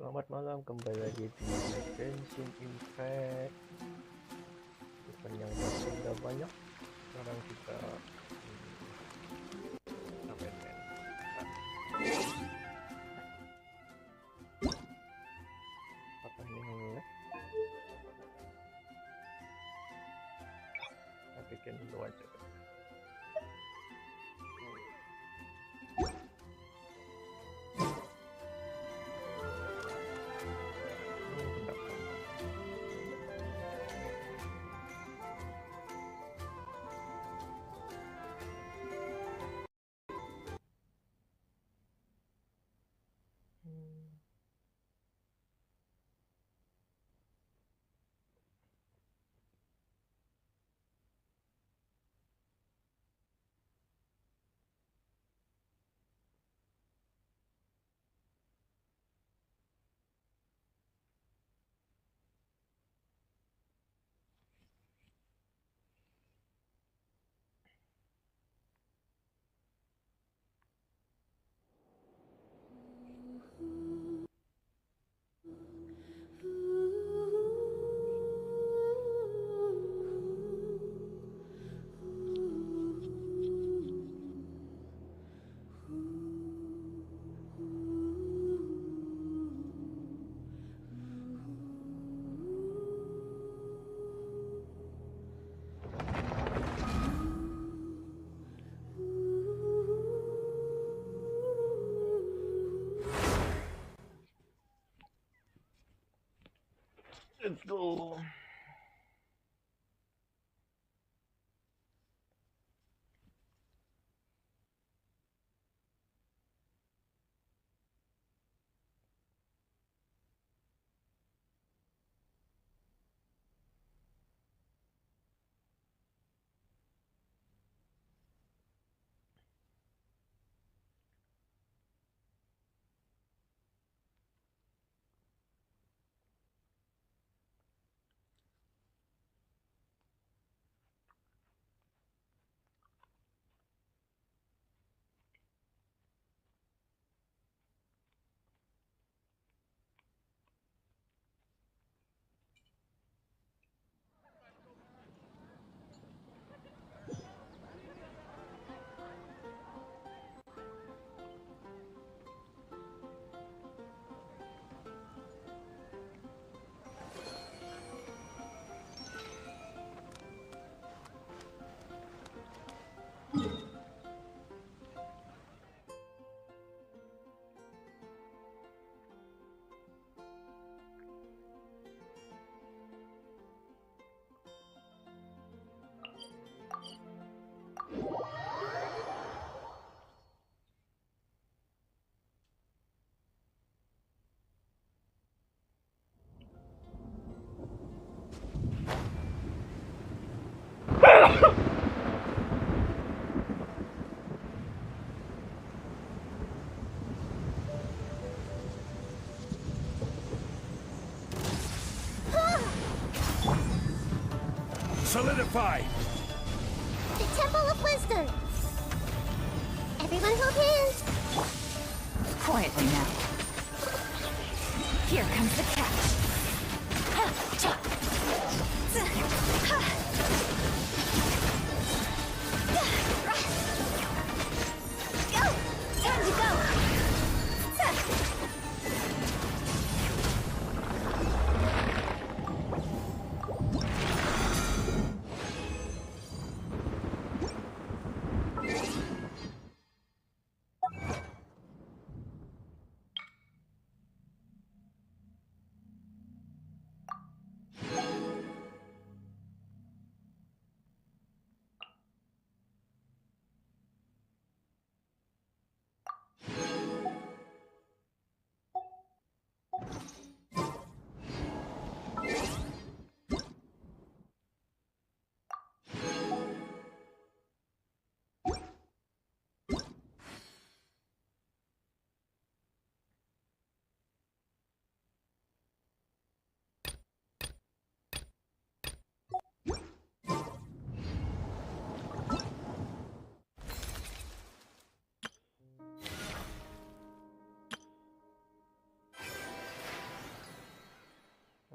Selamat malam, kembali lagi di Genshin Impact. Bukan yang sudah banyak. Sekarang kita apa ini? Apa ini? Kita bikin dulu aja. Let's go. Solidify! The Temple of Wisdom! Everyone hold hands! Quietly now. Here comes the catch. Go! Time to go!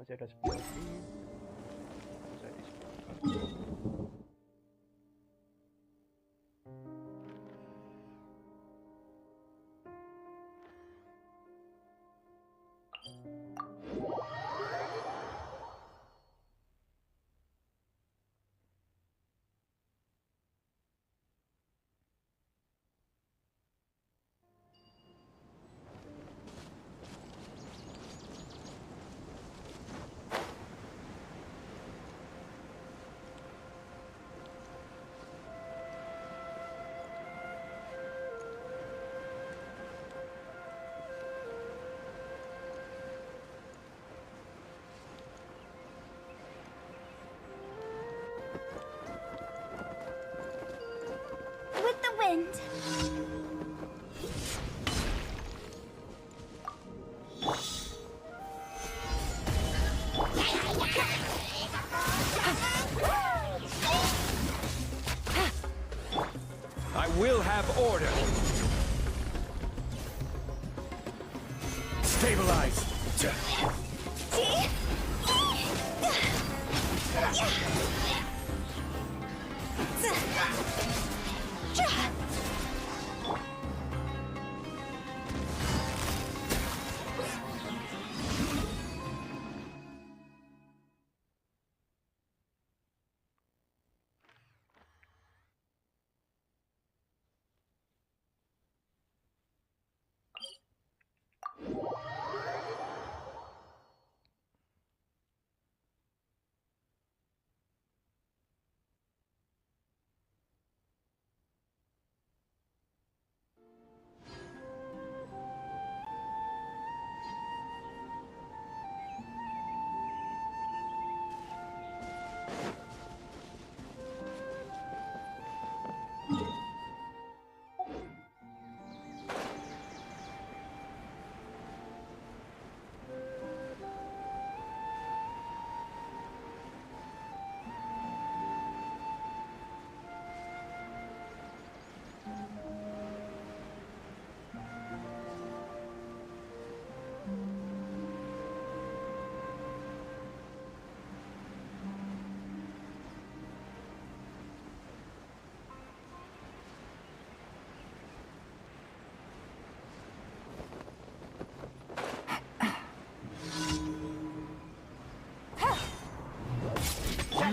masih ada 10 feet. Bisa disepakati. With the wind. I will have order. Stabilize.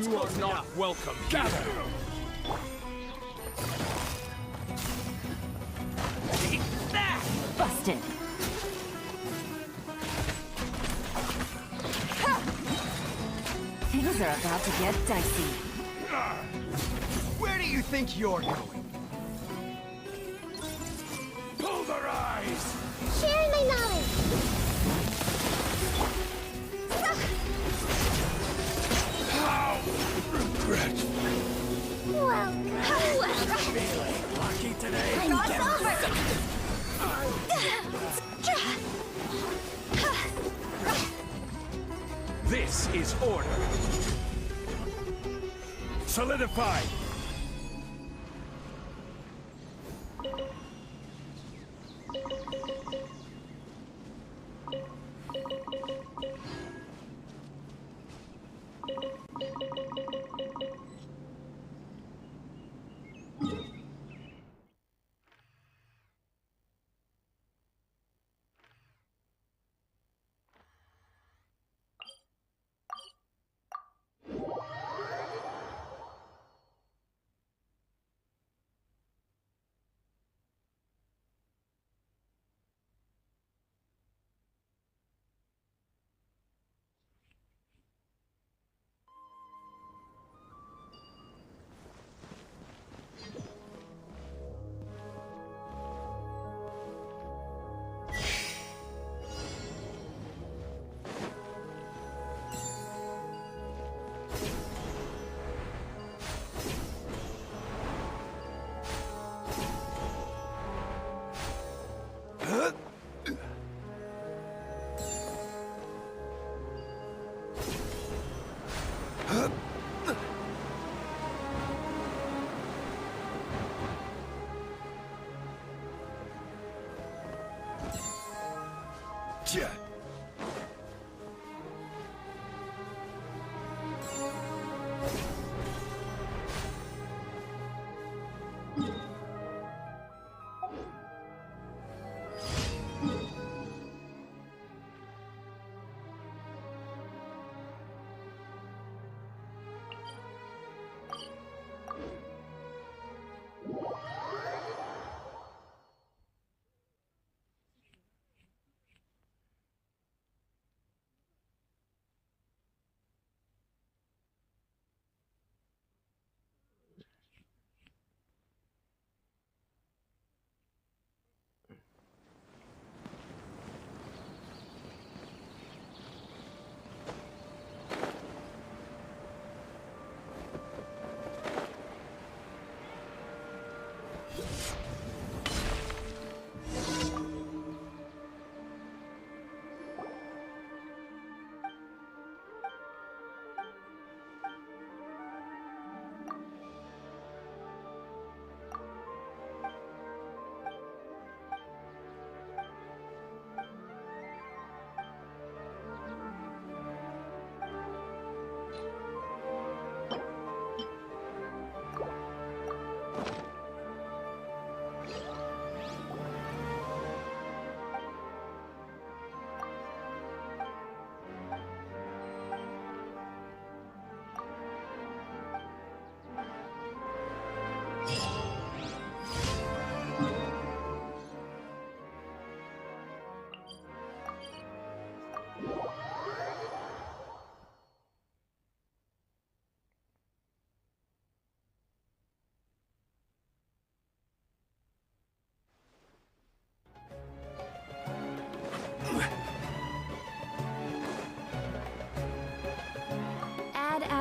You are not welcome. Gather. Take that. Busted. Things are about to get dicey. Where do you think you're going? Pulverize! Sharing my knowledge. How regret. Welcome. Feeling lucky today? This is order. Solidify.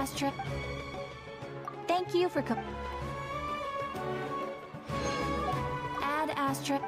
asterisk. Thank you for add asterisk.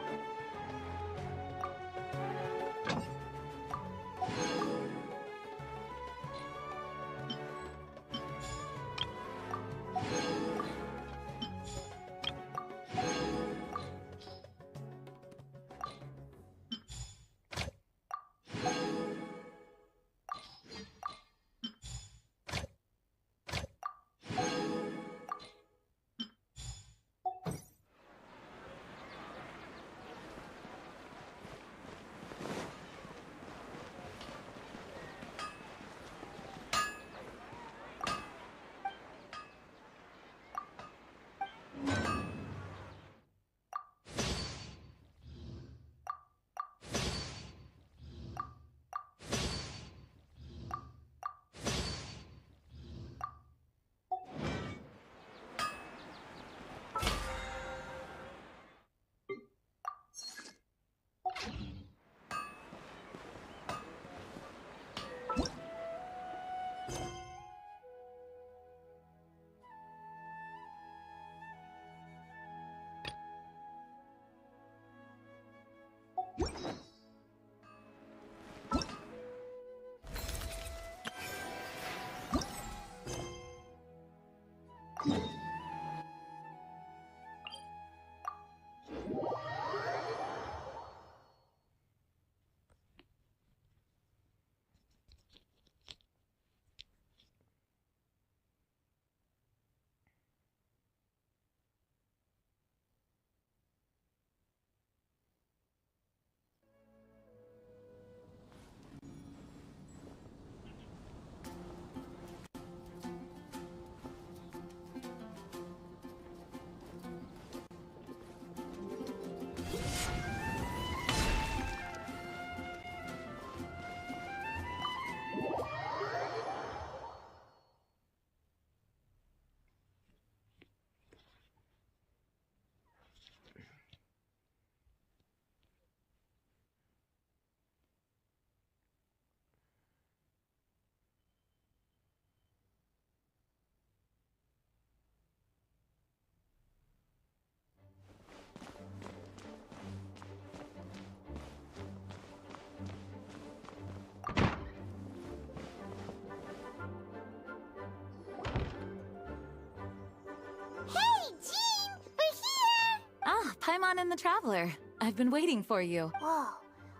Paimon and the Traveler. I've been waiting for you. Whoa,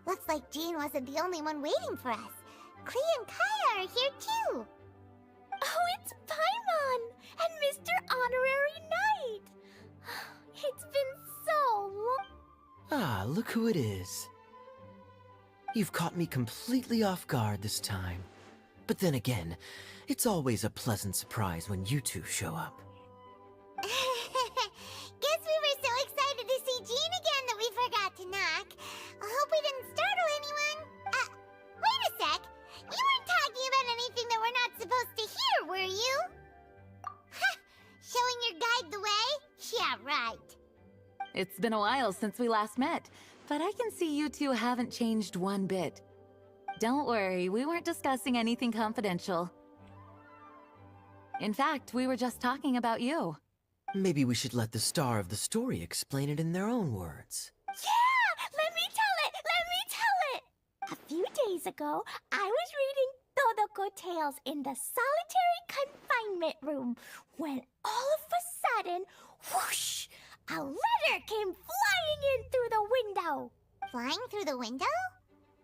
looks like Jean wasn't the only one waiting for us. Klee and Kaya are here too. Oh, it's Paimon and Mr. Honorary Knight. It's been so long. Ah, look who it is. You've caught me completely off guard this time. But then again, it's always a pleasant surprise when you two show up. Guess we were so excited to see Jean again that we forgot to knock. I hope we didn't startle anyone. Wait a sec. You weren't talking about anything that we're not supposed to hear, were you? Showing your guide the way? Yeah, right. It's been a while since we last met, but I can see you two haven't changed one bit. Don't worry, we weren't discussing anything confidential. In fact, we were just talking about you. Maybe we should let the star of the story explain it in their own words. Yeah! Let me tell it! Let me tell it! A few days ago, I was reading Todoko Tales in the solitary confinement room when all of a sudden, whoosh! A letter came flying in through the window. Flying through the window?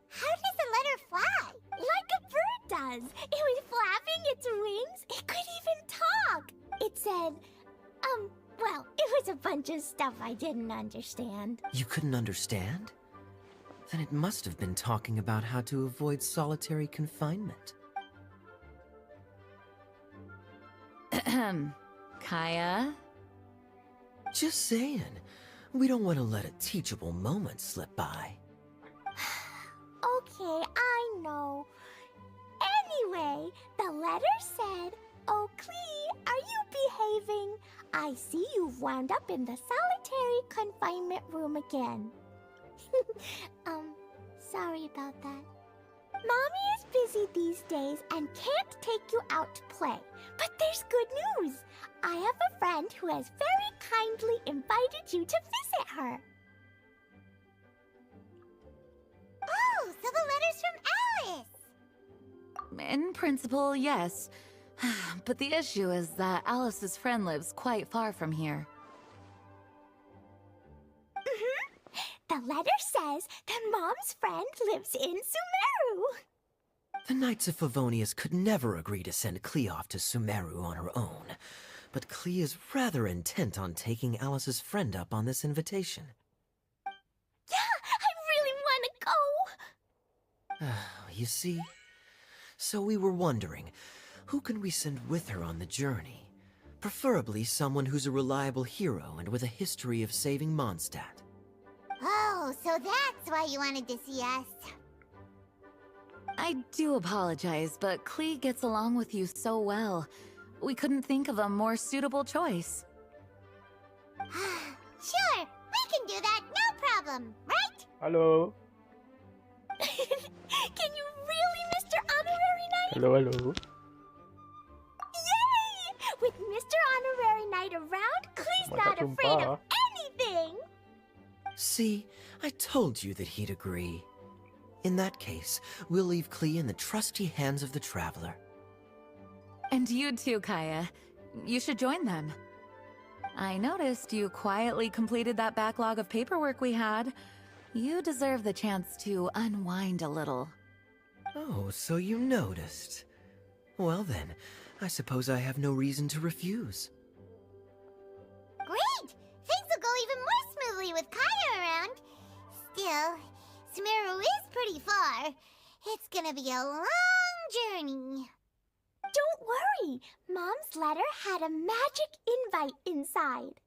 How does a letter fly? Like a bird does. It was flapping its wings. It could even talk. It said, well, it was a bunch of stuff I didn't understand. You couldn't understand? Then it must have been talking about how to avoid solitary confinement. Kaya? Just saying. We don't want to let a teachable moment slip by. Okay, I know. Anyway, the letter said, "Oh, Klee, are you behaving? I see you've wound up in the solitary confinement room again." Sorry about that. Mommy is busy these days and can't take you out to play. But there's good news. I have a friend who has very kindly invited you to visit her. Oh, so the letter's from Alice. In principle, yes. But the issue is that Alice's friend lives quite far from here. The letter says that Mom's friend lives in Sumeru. The Knights of Favonius could never agree to send Klee off to Sumeru on her own, but Klee is rather intent on taking Alice's friend up on this invitation. Yeah, I really want to go. You see? So we were wondering, who can we send with her on the journey? Preferably someone who's a reliable hero and with a history of saving Mondstadt. Oh, so that's why you wanted to see us. I do apologize, but Klee gets along with you so well. We couldn't think of a more suitable choice. Sure, we can do that, no problem, right? Halo. Can you really, Mr. Honorary Knight? Halo. Yay! With Mr. Honorary Knight around, Klee's Mata not afraid sumpah. of anything. See, I told you that he'd agree. In that case, we'll leave Klee in the trusty hands of the Traveler. And you too, Kaya. You should join them. I noticed you quietly completed that backlog of paperwork we had. You deserve the chance to unwind a little. Oh, so you noticed. Well then, I suppose I have no reason to refuse. Great! Things will go even more smoothly with Kaya around. Still, Sumeru is pretty far. It's gonna be a long journey. Don't worry. Mom's letter had a magic invite inside.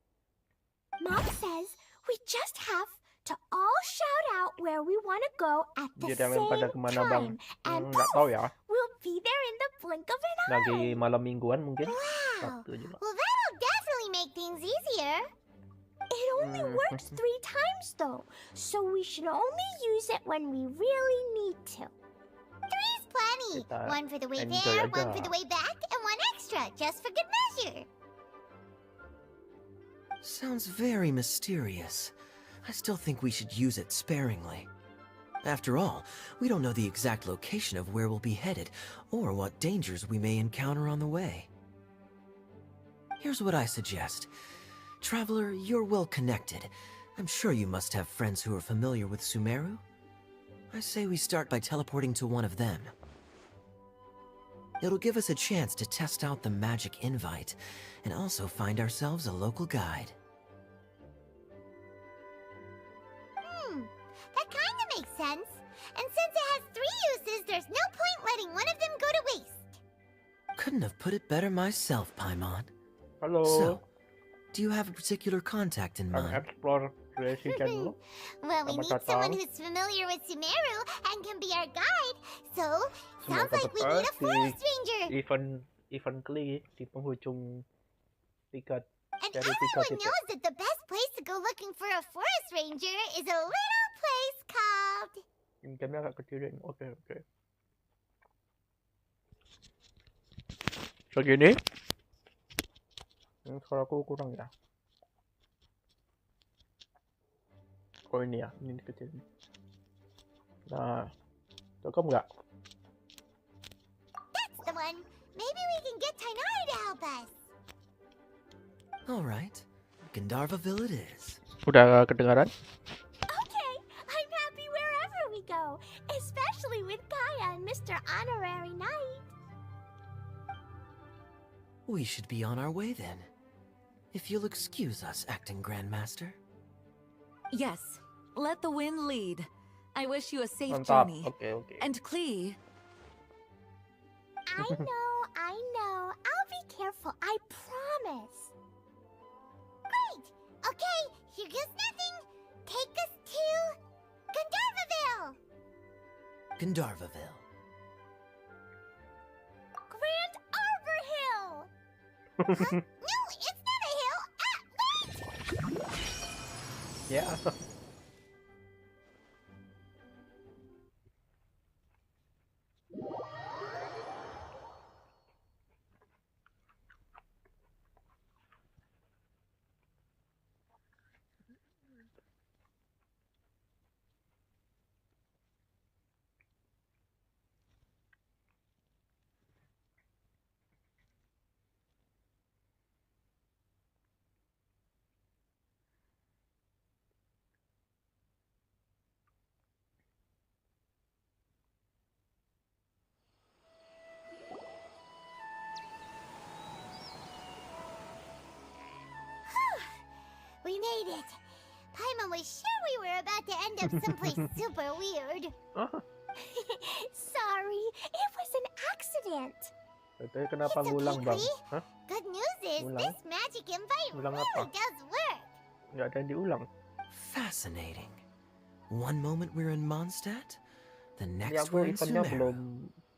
Mom says we just have to all shout out where we want to go at the Dia dah pada same kemana bang? time. And Nggak tahu ya. we'll be there in the blink of an eye. Lagi malam mingguan mungkin. Wow. Sabtu juga. Well, that'll definitely make things easier. It only works 3 times, though, so we should only use it when we really need to. 3's plenty. Kita 1 for the way enjoy there, aja. 1 for the way back, and 1 extra, just for good measure. Sounds very mysterious. I still think we should use it sparingly. After all, we don't know the exact location of where we'll be headed, or what dangers we may encounter on the way. Here's what I suggest. Traveler, you're well connected. I'm sure you must have friends who are familiar with Sumeru. I say we start by teleporting to one of them. It'll give us a chance to test out the magic invite, and also find ourselves a local guide. That kind of makes sense. And since it has 3 uses, there's no point letting one of them go to waste. Couldn't have put it better myself, Paimon. Halo. So, do you have a particular contact in Kang mind? explore Resi dulu. Well, we Sama need Tatang. someone who's familiar with Sumeru and can be our guide. So, Semua sounds like we need a kebetulan forest ranger. Event Klee di penghujung tiket. And Dari everyone tiket. knows that the best place to go looking for a forest ranger is a little place called... Gamenya agak kecilin. Oke. Segini. Suaraku kurang ya. Oh ini ya, ini kecil. Nah, cukup nggak? That's the one. Maybe we can get Tainari to help us. All right, Gandharvaville it is. Udah kedengaran? Okay, I'm happy wherever we go, especially with Kaya and Mr. Honorary Knight. We should be on our way then. If you'll excuse us, Acting Grandmaster. Yes, let the wind lead. I wish you a safe Mantap. journey. Oke. And Klee, I know. I'll be careful, I promise. Great! Okay, here goes nothing. Take us to... Gandharvaville! Gandharvaville. Grand Arbor Hill! Huh? No, it's not a hill! Wait! Ya. made it! Paimon was sure we were about to end up someplace super weird. Sorry, it was an accident. Tapi kenapa It's ngulang, okay, Bang? Klee. Hah? Good news is Ulang? this magic invite Ulang really apa? does work. Nggak ada yang diulang. Fascinating. One moment we're in Mondstadt, the Ini next aku we're in eventnya Sumeru. belum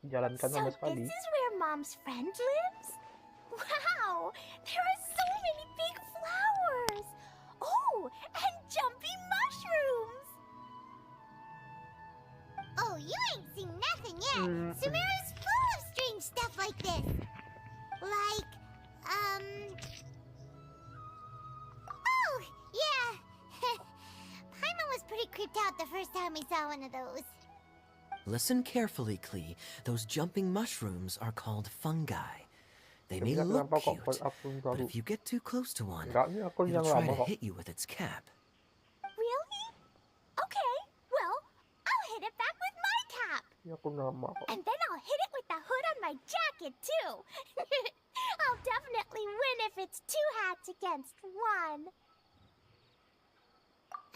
jalankan So sama this sekali. is where Mom's friend lives? Wow! There are so many big flowers! Oh, and jumpy mushrooms! Oh, you ain't seen nothing yet! Sumeru's full of strange stuff like this! Like, Oh, yeah! Paimon was pretty creeped out the first time we saw one of those. Listen carefully, Klee. Those jumping mushrooms are called fungi. They may Tapi look kenapa kok cute, akun but baru? if you get too close to one, Enggak, ini akun it'll yang try lama to kok. hit you with its cap. Really? Okay, well, I'll hit it back with my cap. Ini akun lama kok. And then I'll hit it with the hood on my jacket, too. I'll definitely win if it's two hats against one.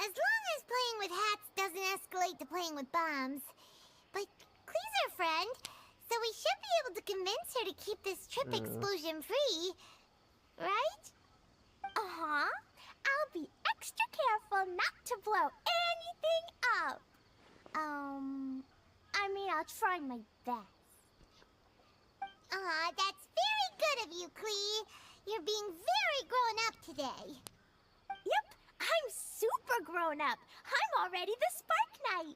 As long as playing with hats doesn't escalate to playing with bombs. But Klee's our friend, so we should be able to convince her to keep this trip explosion-free. Right? Uh-huh. I'll be extra careful not to blow anything up. I mean, I'll try my best. That's very good of you, Klee. You're being very grown up today. Yep, I'm super grown up. I'm already the Spark Knight.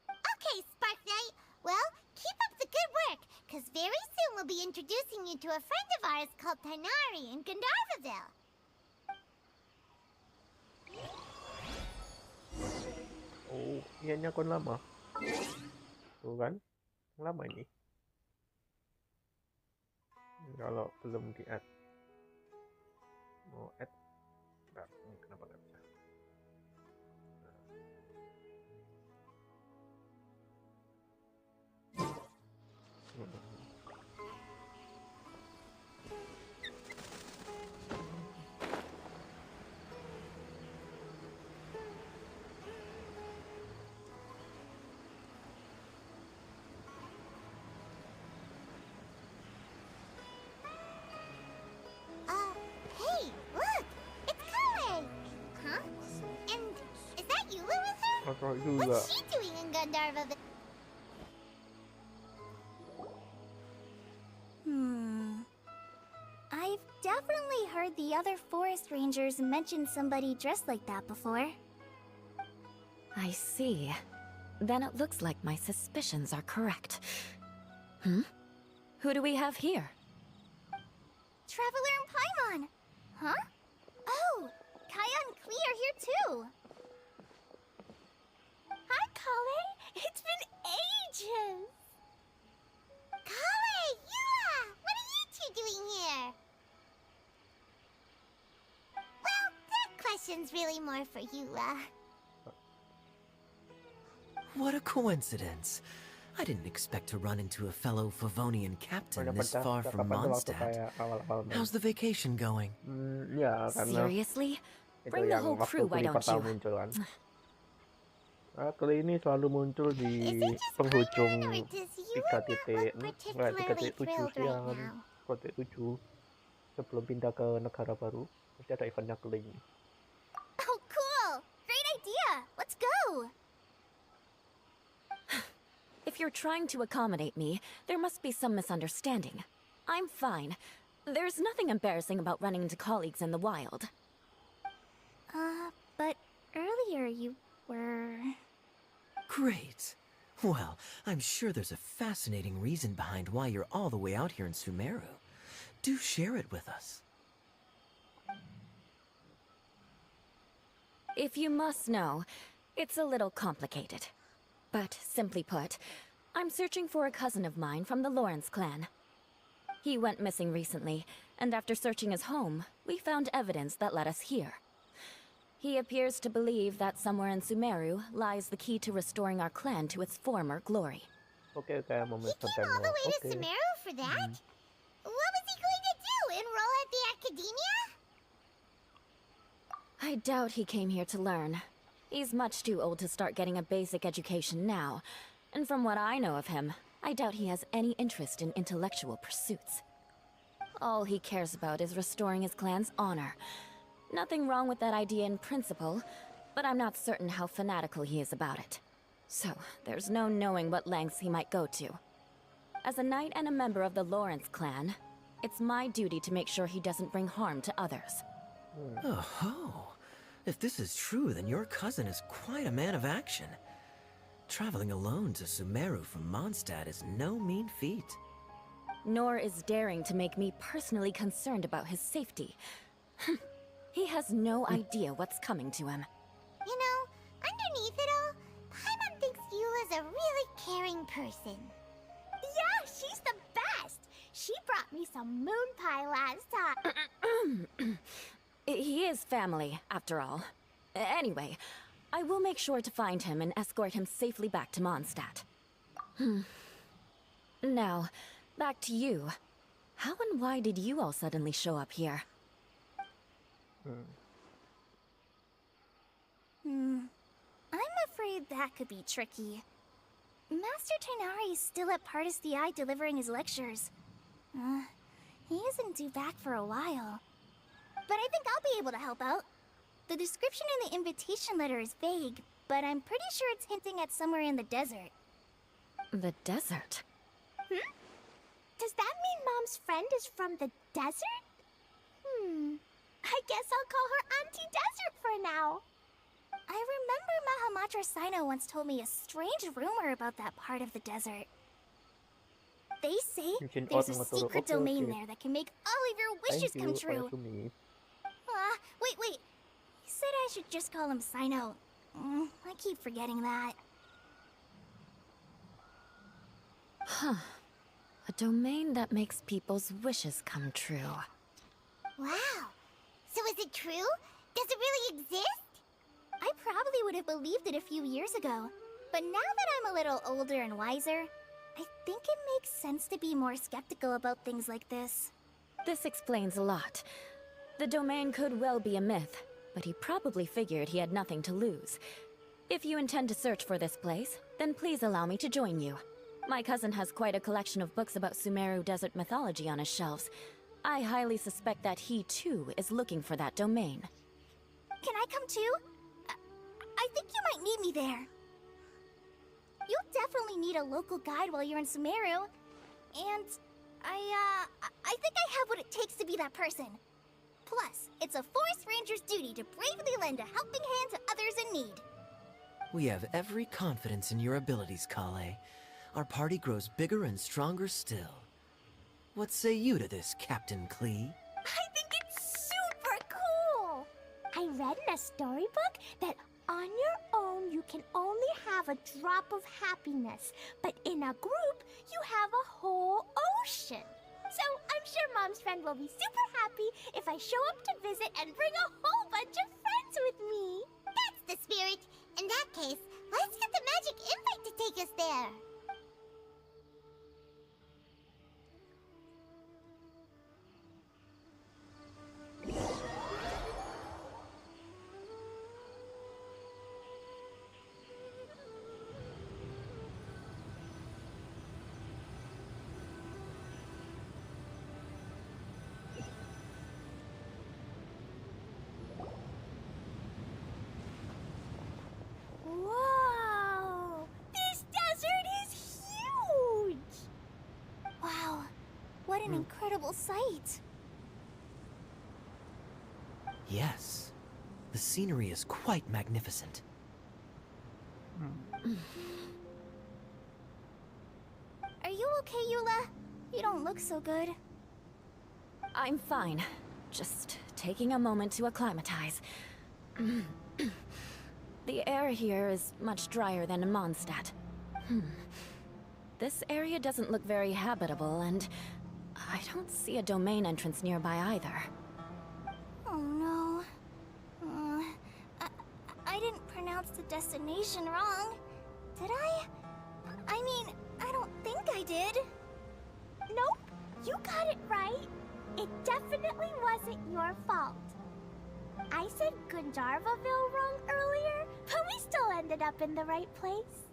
Okay, Spark Knight. Well, keep up the good work, because very soon we'll be introducing you to a friend of ours called Tighnari in Gandharvaville. Oh, ini akun lama. Tuh kan? Lama ini. Kalau belum di-add. Mau add. Bentar, ini kenapa nggak bisa? Hey, look! It's Kale! Huh? And is that Eula with her? Atau juga. What's she doing in Gandharvaville? I've definitely heard the other forest rangers mention somebody dressed like that before. I see. Then it looks like my suspicions are correct. Who do we have here? Traveler and Paimon! Huh? Oh, Kaya and Klee are here too! Hi, Kale! It's been ages! Kale! Eula! What are you two doing here? Well, that question's really more for Eula. What a coincidence. I didn't expect to run into a fellow Favonian captain this far from Mondstadt. How's the vacation going? Ya, karena Seriously? itu Bring the yang whole waktu crew, why Klee don't pertama you? muncul kan. Klee ini selalu muncul Is di it just penghujung Paimon, or does Eula not look particularly 3.7 thrilled sih right yang now? 3.7 sebelum pindah ke negara baru pasti ada eventnya Klee. Oh, cool! Great idea! Let's go! If you're trying to accommodate me, there must be some misunderstanding. I'm fine. There's nothing embarrassing about running into colleagues in the wild. But earlier you were... Great. Well, I'm sure there's a fascinating reason behind why you're all the way out here in Sumeru. Do share it with us. If you must know, it's a little complicated. But simply put, I'm searching for a cousin of mine from the Lawrence clan. He went missing recently, and after searching his home, we found evidence that led us here. He appears to believe that somewhere in Sumeru lies the key to restoring our clan to its former glory. Oke, kayak He momentum came all the way to Oke. Sumeru for that? What was he going to do? Enroll at the academia? I doubt he came here to learn. He's much too old to start getting a basic education now. And from what I know of him, I doubt he has any interest in intellectual pursuits. All he cares about is restoring his clan's honor. Nothing wrong with that idea in principle, but I'm not certain how fanatical he is about it. So, there's no knowing what lengths he might go to. As a knight and a member of the Lawrence clan, it's my duty to make sure he doesn't bring harm to others. Oh, if this is true, then your cousin is quite a man of action. Traveling alone to Sumeru from Mondstadt is no mean feat. Nor is daring to make me personally concerned about his safety. He has no idea what's coming to him. You know, underneath it all, Paimon thinks Eula's a really caring person. Yeah, she's the best! She brought me some moon pie last time. He is family, after all. Anyway, I will make sure to find him and escort him safely back to Mondstadt. Now, back to you. How and why did you all suddenly show up here? I'm afraid that could be tricky. Master Tighnari is still at Pardis the Eye delivering his lectures. He isn't due back for a while. But I think I'll be able to help out. The description in the invitation letter is vague, but I'm pretty sure it's hinting at somewhere in the desert. The desert? Does that mean Mom's friend is from the desert? I guess I'll call her Auntie Desert for now. I remember Mahamatra Sino once told me a strange rumor about that part of the desert. They say there's a secret domain there that can make all of your wishes come true. Wait. He said I should just call him Sino. I keep forgetting that. A domain that makes people's wishes come true. Wow. So is it true? Does it really exist? I probably would have believed it a few years ago. But now that I'm a little older and wiser, I think it makes sense to be more skeptical about things like this. This explains a lot. The domain could well be a myth, but he probably figured he had nothing to lose. If you intend to search for this place, then please allow me to join you. My cousin has quite a collection of books about Sumeru desert mythology on his shelves. I highly suspect that he, too, is looking for that domain. Can I come too? I think you might need me there. You'll definitely need a local guide while you're in Sumeru. And I think I have what it takes to be that person. Plus, it's a forest ranger's duty to bravely lend a helping hand to others in need. We have every confidence in your abilities, Kale. Our party grows bigger and stronger still. What say you to this, Captain Klee? I think it's super cool! I read in a storybook that on your own you can only have a drop of happiness, but in a group you have a whole ocean. So I'm sure Mom's friend will be super happy if I show up to visit and bring a whole bunch of friends with me. That's the spirit. In that case, let's get the magic invite to take us there. Whoa! This desert is huge! Wow, what an incredible sight! Yes. The scenery is quite magnificent. Are you okay, Eula? You don't look so good. I'm fine. Just taking a moment to acclimatize. The air here is much drier than in Mondstadt. This area doesn't look very habitable, and I don't see a domain entrance nearby either. Oh no. I didn't pronounce the destination wrong. Did I? I mean, I don't think I did. Nope, you got it right. It definitely wasn't your fault. I said Gunjarvaville wrong earlier, but we still ended up in the right place.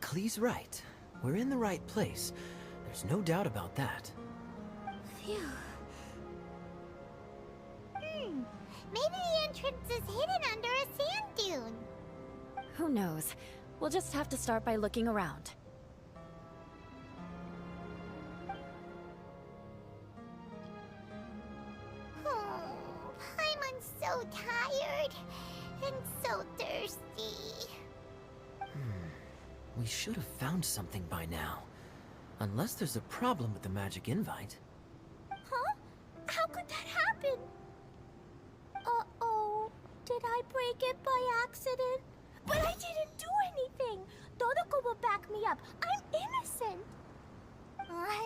Klee's right. We're in the right place. There's no doubt about that. Phew. Maybe the entrance is hidden under a sand dune. Who knows? We'll just have to start by looking around. Paimon's so tired and so thirsty. We should have found something by now. Unless there's a problem with the magic invite. Huh? How could that happen? Uh-oh. Did I break it by accident? But I didn't do anything. Dodoko will back me up. I'm innocent.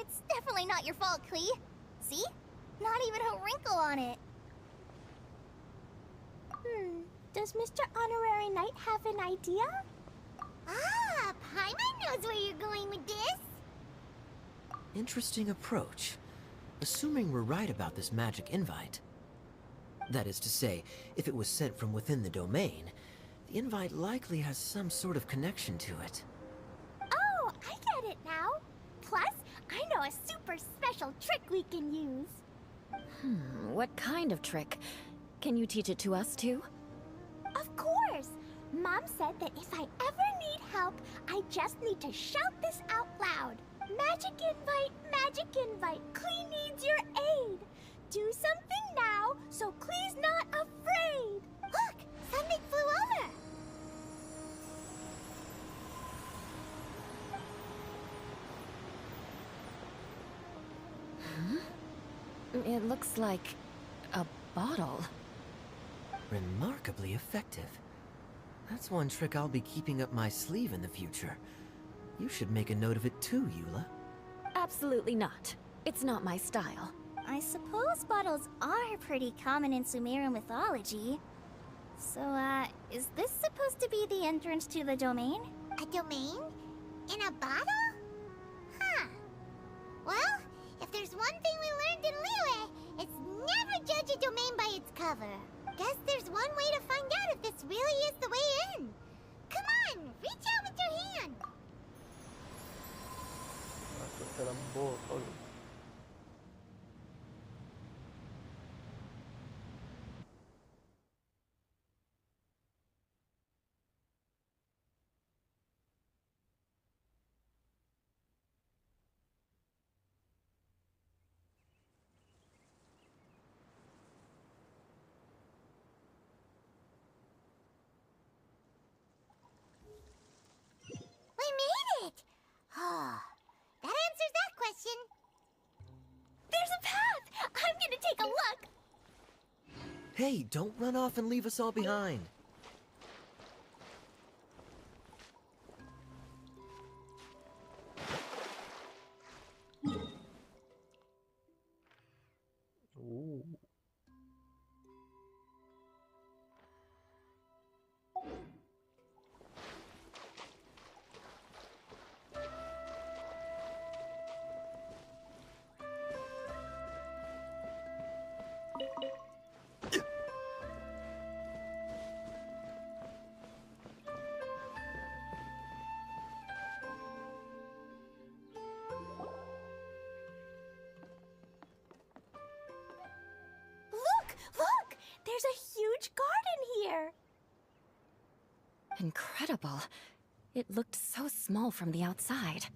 It's definitely not your fault, Klee. See? Not even a wrinkle on it. Does Mr. Honorary Knight have an idea? Ah, Paimon knows where you're going with this. Interesting approach. Assuming we're right about this magic invite. That is to say, if it was sent from within the domain, the invite likely has some sort of connection to it. Oh, I get it now. Plus, I know a super special trick we can use. What kind of trick? Can you teach it to us too? Of course! Mom said that if I ever need help, I just need to shout this out loud. Magic invite, Klee needs your aid. Do something now, so Klee's not afraid. Look, something flew over. It looks like a bottle. Remarkably effective. That's one trick I'll be keeping up my sleeve in the future. You should make a note of it too, Eula. Absolutely not. It's not my style. I suppose bottles are pretty common in Sumerian mythology. So, is this supposed to be the entrance to the domain? A domain? In a bottle? Huh. Well, if there's one thing we learned in Liyue, it's never judge a domain by its cover. Guess there's one way to find out if this really is the way in. Come on, reach out with your hand. Masuk dalam botol. We made it! Oh, that answers that question. There's a path! I'm gonna take a look! Hey, don't run off and leave us all behind. Ooh. Look! There's a huge garden here! Incredible. It looked so small from the outside.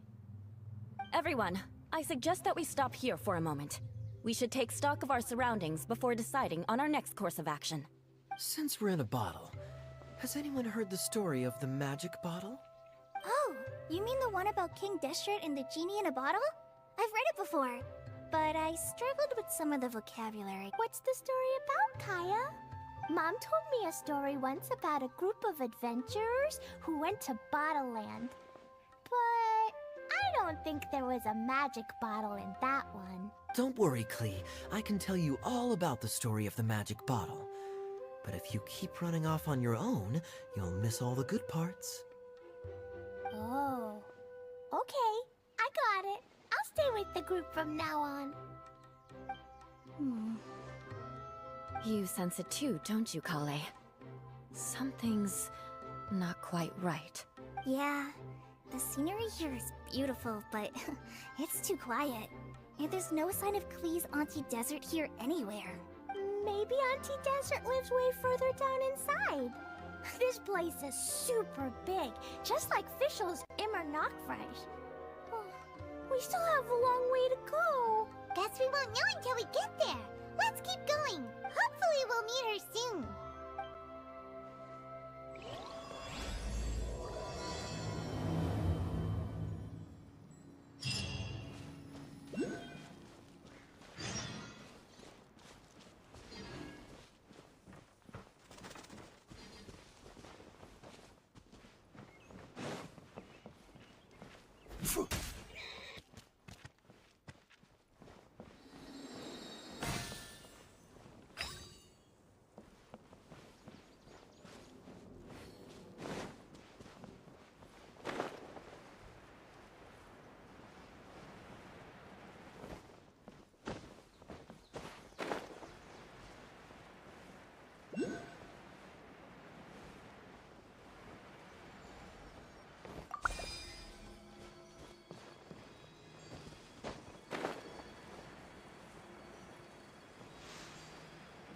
Everyone, I suggest that we stop here for a moment. We should take stock of our surroundings before deciding on our next course of action. Since we're in a bottle, has anyone heard the story of the magic bottle? Oh, you mean the one about King Deshret and the genie in a bottle? I've read it before, but I struggled with some of the vocabulary. What's the story about, Kaya? Mom told me a story once about a group of adventurers who went to Bottle Land. But I don't think there was a magic bottle in that one. Don't worry, Klee. I can tell you all about the story of the magic bottle. But if you keep running off on your own, you'll miss all the good parts. Oh, okay. I got it. I'll stay with the group from now on. You sense it too, don't you, Kale? Something's not quite right. Yeah, the scenery here is beautiful, but it's too quiet. And there's no sign of Klee's Auntie Desert here anywhere. Maybe Auntie Desert lives way further down inside. This place is super big, just like Fischl's Immer Nachtreich. Oh, we still have a long way to go. Guess we won't know until we get there. Let's keep going. Hopefully we'll meet her soon.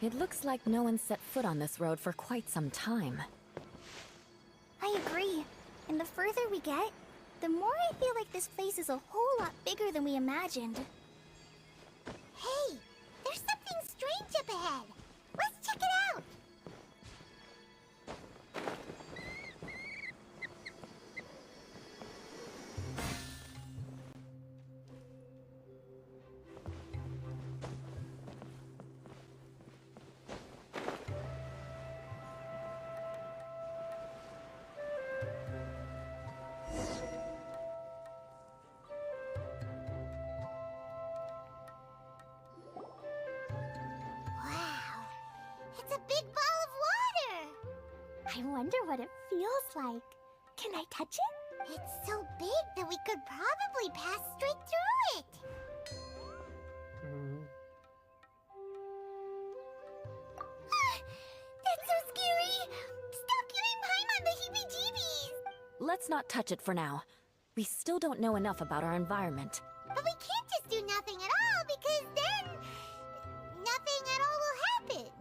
It looks like no one set foot on this road for quite some time. I agree. And the further we get, the more I feel like this place is a whole lot bigger than we imagined. Hey, there's something strange up ahead. Let's check it out. Wow, it's a big ball of water. I wonder what it feels like. Can I touch it? It's so big that we could probably pass straight through it. Hmm. That's so scary! Stop giving Paimon the heebie-jeebies! Let's not touch it for now. We still don't know enough about our environment. But we can't just do nothing at all, because then nothing at all will happen.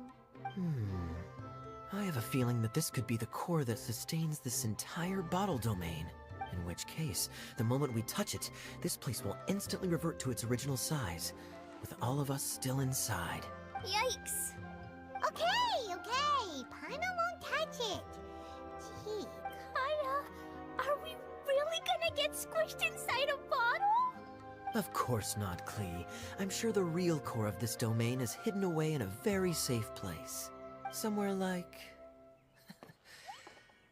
I have a feeling that this could be the core that sustains this entire bottle domain. In which case, the moment we touch it, this place will instantly revert to its original size, with all of us still inside. Yikes! Okay, Paimon won't touch it. Gee, Kaya, are we really gonna get squished inside a bottle? Of course not, Klee. I'm sure the real core of this domain is hidden away in a very safe place. Somewhere like...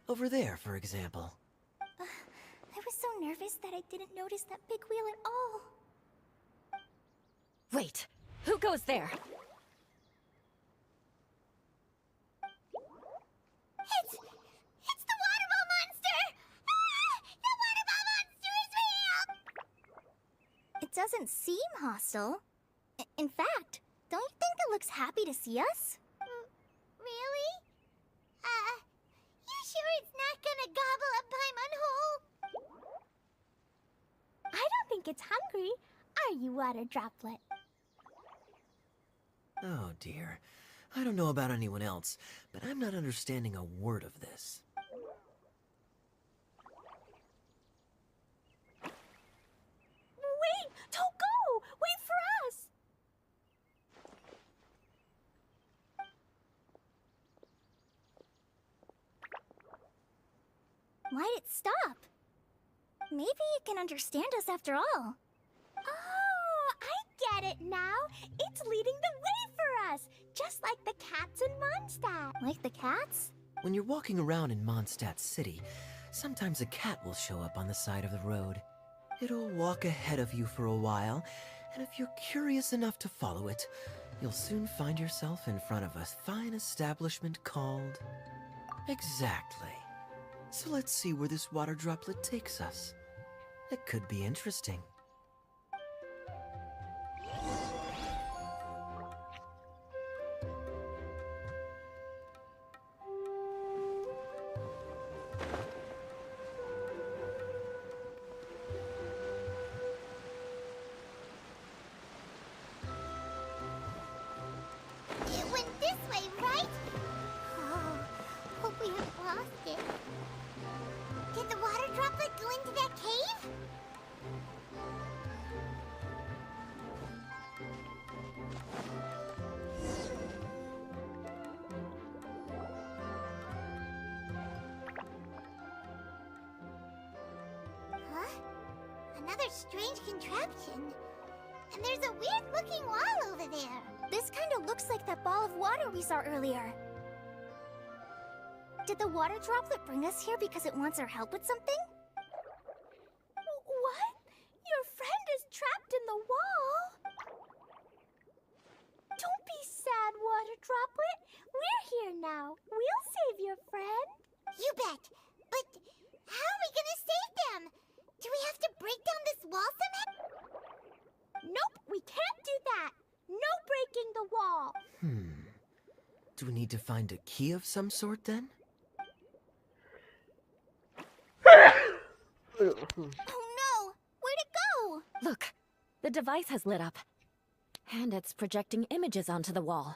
over there, for example. I was so nervous that I didn't notice that big wheel at all. Wait, who goes there? It's the water ball monster! Ah! The water ball monster is real! It doesn't seem hostile. In fact, don't you think it looks happy to see us? Really? You sure it's not gonna gobble up Paimon whole? I don't think it's hungry. Are you, Water Droplet? Oh dear. I don't know about anyone else, but I'm not understanding a word of this. Wait! Don't go! Wait for us! Why'd it stop? Maybe it can understand us after all. Oh, I get it now. It's leading the way for us, just like the cats in Mondstadt. Like the cats? When you're walking around in Mondstadt City, sometimes a cat will show up on the side of the road. It'll walk ahead of you for a while, and if you're curious enough to follow it, you'll soon find yourself in front of a fine establishment called... Exactly. So let's see where this water droplet takes us. It could be interesting. another strange contraption. And there's a weird-looking wall over there. This kind of looks like that ball of water we saw earlier. Did the water droplet bring us here because it wants our help with something? What? Your friend is trapped in the wall? Don't be sad, water droplet. We're here now. We'll save your friend. You bet. But how are we gonna save them? Do we have to break down this wall somehow? Nope, we can't do that. No breaking the wall. Do we need to find a key of some sort then? Oh no! Where'd it go? Look, the device has lit up. And it's projecting images onto the wall.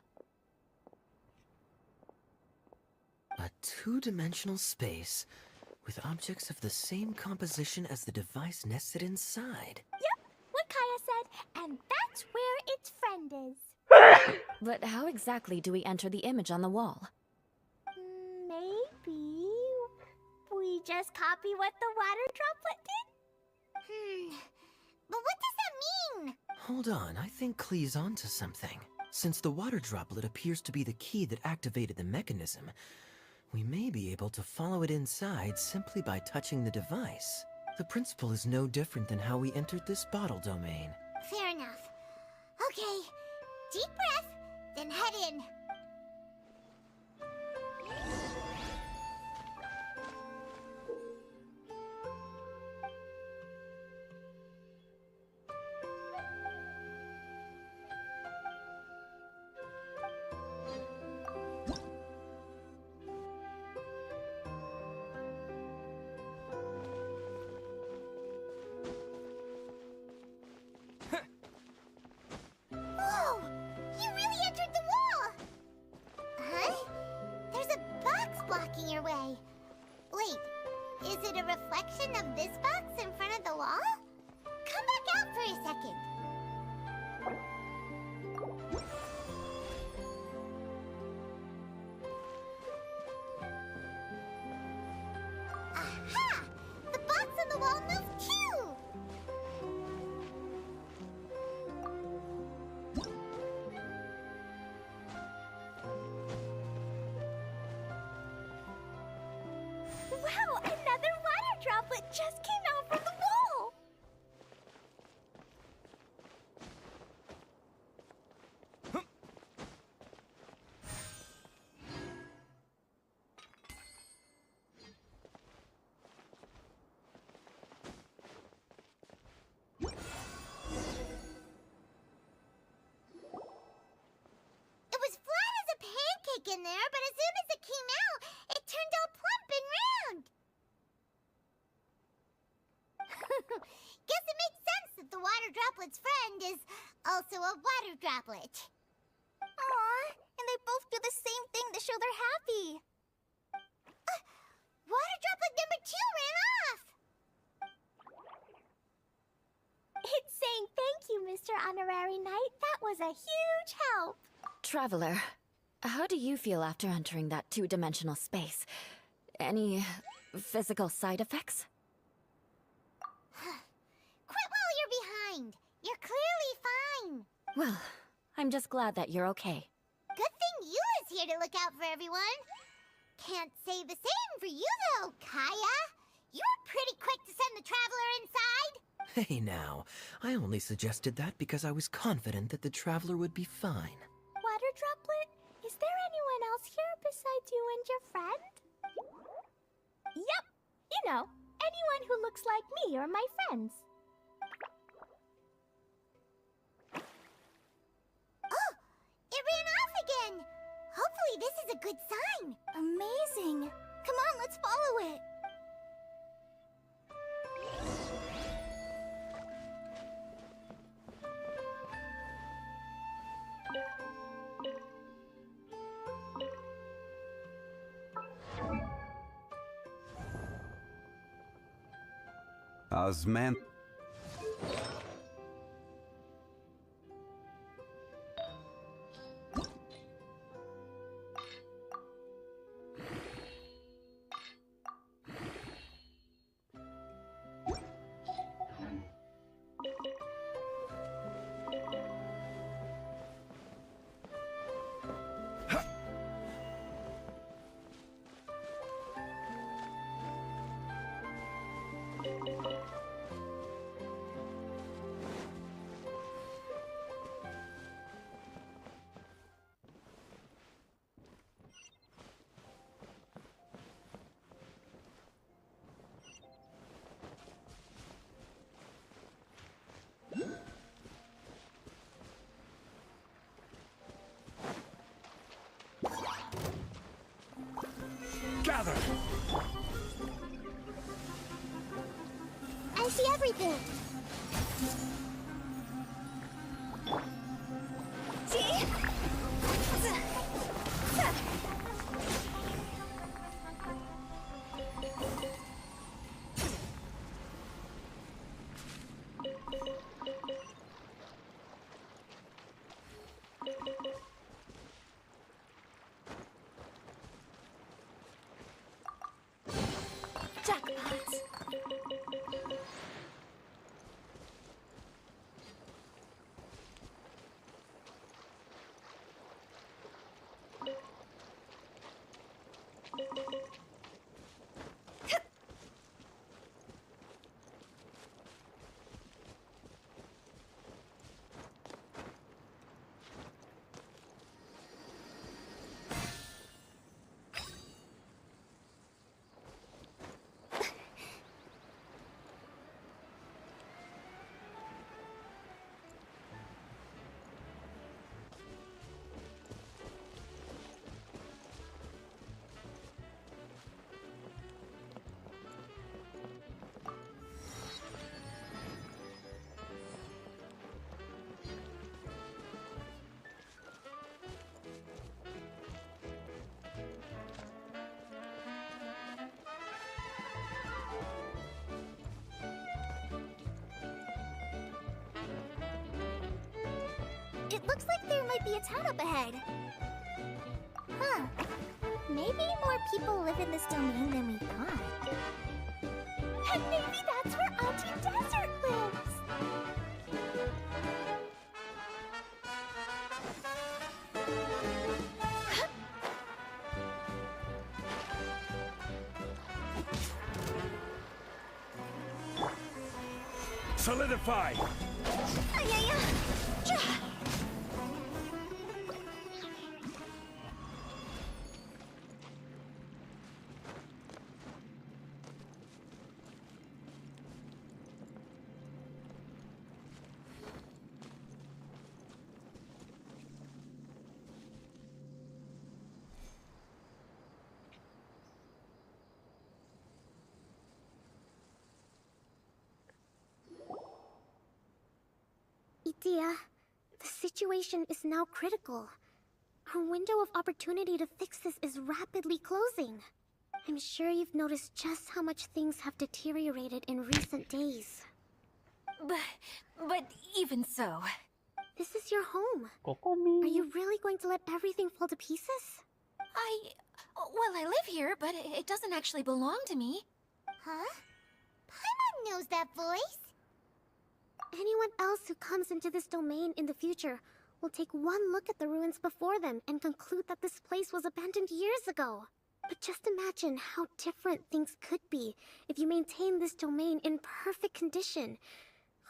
A two-dimensional space with objects of the same composition as the device nested inside. Yep, what Kaya said, and that's where its friend is. But how exactly do we enter the image on the wall? Maybe we just copy what the water droplet did? But what does that mean? Hold on, I think Klee's onto something. Since the water droplet appears to be the key that activated the mechanism, we may be able to follow it inside simply by touching the device. The principle is no different than how we entered this bottle domain. Fair enough. Okay, deep breath, then head in. Whoa! You really entered the wall! Huh? There's a box blocking your way. Wait, is it a reflection of this box in front of the wall? Come back out for a second. Aha! The box on the wall moved too! Wow, another water droplet just came out from the wall! It was flat as a pancake in there, but as soon as it came out, it turned all plump and round. Guess it makes sense that the water droplet's friend is also a water droplet. Aw, and they both do the same thing to show they're happy. Water droplet number 2 ran off. It's saying thank you, Mr. Honorary Knight. That was a huge help. Traveler, how do you feel after entering that two-dimensional space? Any physical side effects? Quit while you're behind. You're clearly fine. Well, I'm just glad that you're okay. Good thing you is here to look out for everyone. Can't say the same for you, though, Kaya. You were pretty quick to send the traveler inside. Hey now, I only suggested that because I was confident that the traveler would be fine. Water droplet, is there anyone else here besides you and your friend? Yep, you know, anyone who looks like me or my friends. Oh, it ran off again. Hopefully this is a good sign. Amazing. Come on, let's follow it. Osman. gather! I see everything. See? Jackpot. It looks like there might be a town up ahead. Huh. Maybe more people live in this domain than we thought. And maybe that's where Auntie Desert lives! Solidify! Idea, the situation is now critical. Our window of opportunity to fix this is rapidly closing. I'm sure you've noticed just how much things have deteriorated in recent days. But even so... This is your home. Kokomi. Are you really going to let everything fall to pieces? Well, I live here, but it doesn't actually belong to me. Huh? Paimon knows that voice. Anyone else who comes into this domain in the future will take one look at the ruins before them and conclude that this place was abandoned years ago. But just imagine how different things could be if you maintain this domain in perfect condition.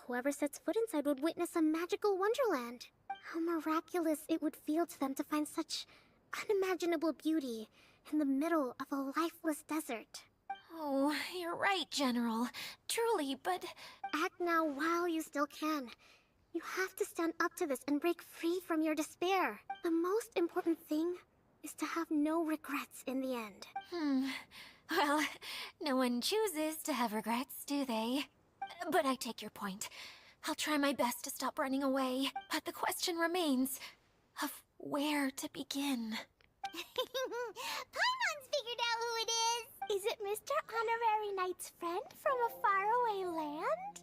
Whoever sets foot inside would witness a magical wonderland. How miraculous it would feel to them to find such unimaginable beauty in the middle of a lifeless desert. Oh, you're right, General. Truly, but... Act now while you still can. You have to stand up to this and break free from your despair. The most important thing is to have no regrets in the end. Well, no one chooses to have regrets, do they? But I take your point. I'll try my best to stop running away. But the question remains of where to begin. Paimon's figured out who it is! Is it Mr. Honorary Knight's friend from a faraway land?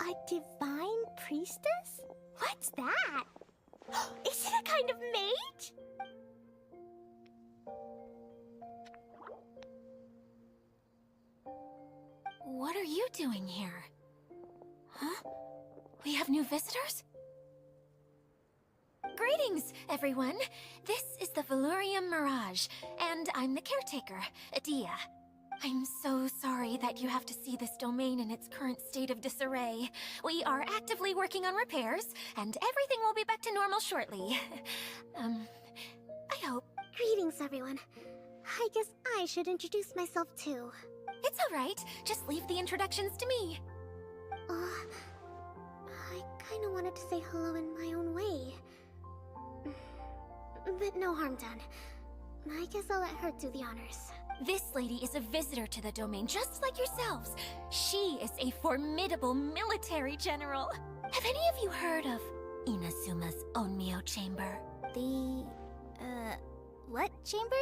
A divine priestess? What's that? Is it a kind of mage? What are you doing here? Huh? We have new visitors? Greetings, everyone. This is the Valurium Mirage, and I'm the caretaker, Adia. I'm so sorry that you have to see this domain in its current state of disarray. We are actively working on repairs, and everything will be back to normal shortly. I hope. Greetings, everyone. I guess I should introduce myself too. It's all right. Just leave the introductions to me. I kinda wanted to say hello in my own way. But no harm done. I guess I'll let her do the honors. This lady is a visitor to the domain, just like yourselves. She is a formidable military general. Have any of you heard of Inazuma's Onmyo Chamber? The... what chamber?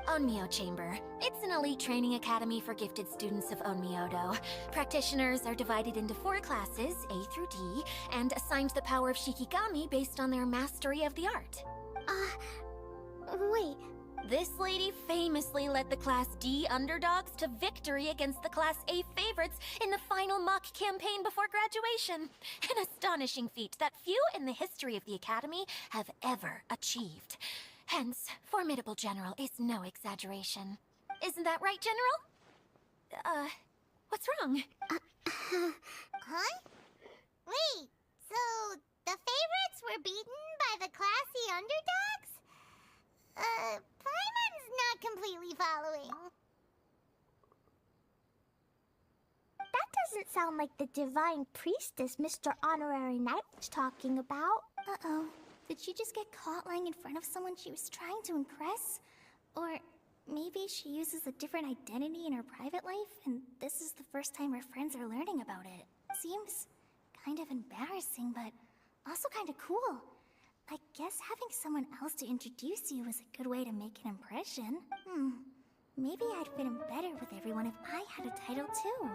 Onmyo Chamber. It's an elite training academy for gifted students of Onmyodo. Practitioners are divided into 4 classes, A through D, and assigned the power of Shikigami based on their mastery of the art. Wait. This lady famously led the Class D underdogs to victory against the Class A favorites in the final mock campaign before graduation. An astonishing feat that few in the history of the Academy have ever achieved. Hence, formidable general is no exaggeration. Isn't that right, General? What's wrong? Huh? Wait, so the favorites were beaten by the classy underdogs? Paimon's not completely following. That doesn't sound like the divine priestess Mr. Honorary Knight was talking about. Uh-oh. Did she just get caught lying in front of someone she was trying to impress? Or maybe she uses a different identity in her private life, and this is the first time her friends are learning about it. Seems kind of embarrassing, but also kind of cool. I guess having someone else to introduce you is a good way to make an impression. Maybe I'd fit in better with everyone if I had a title too.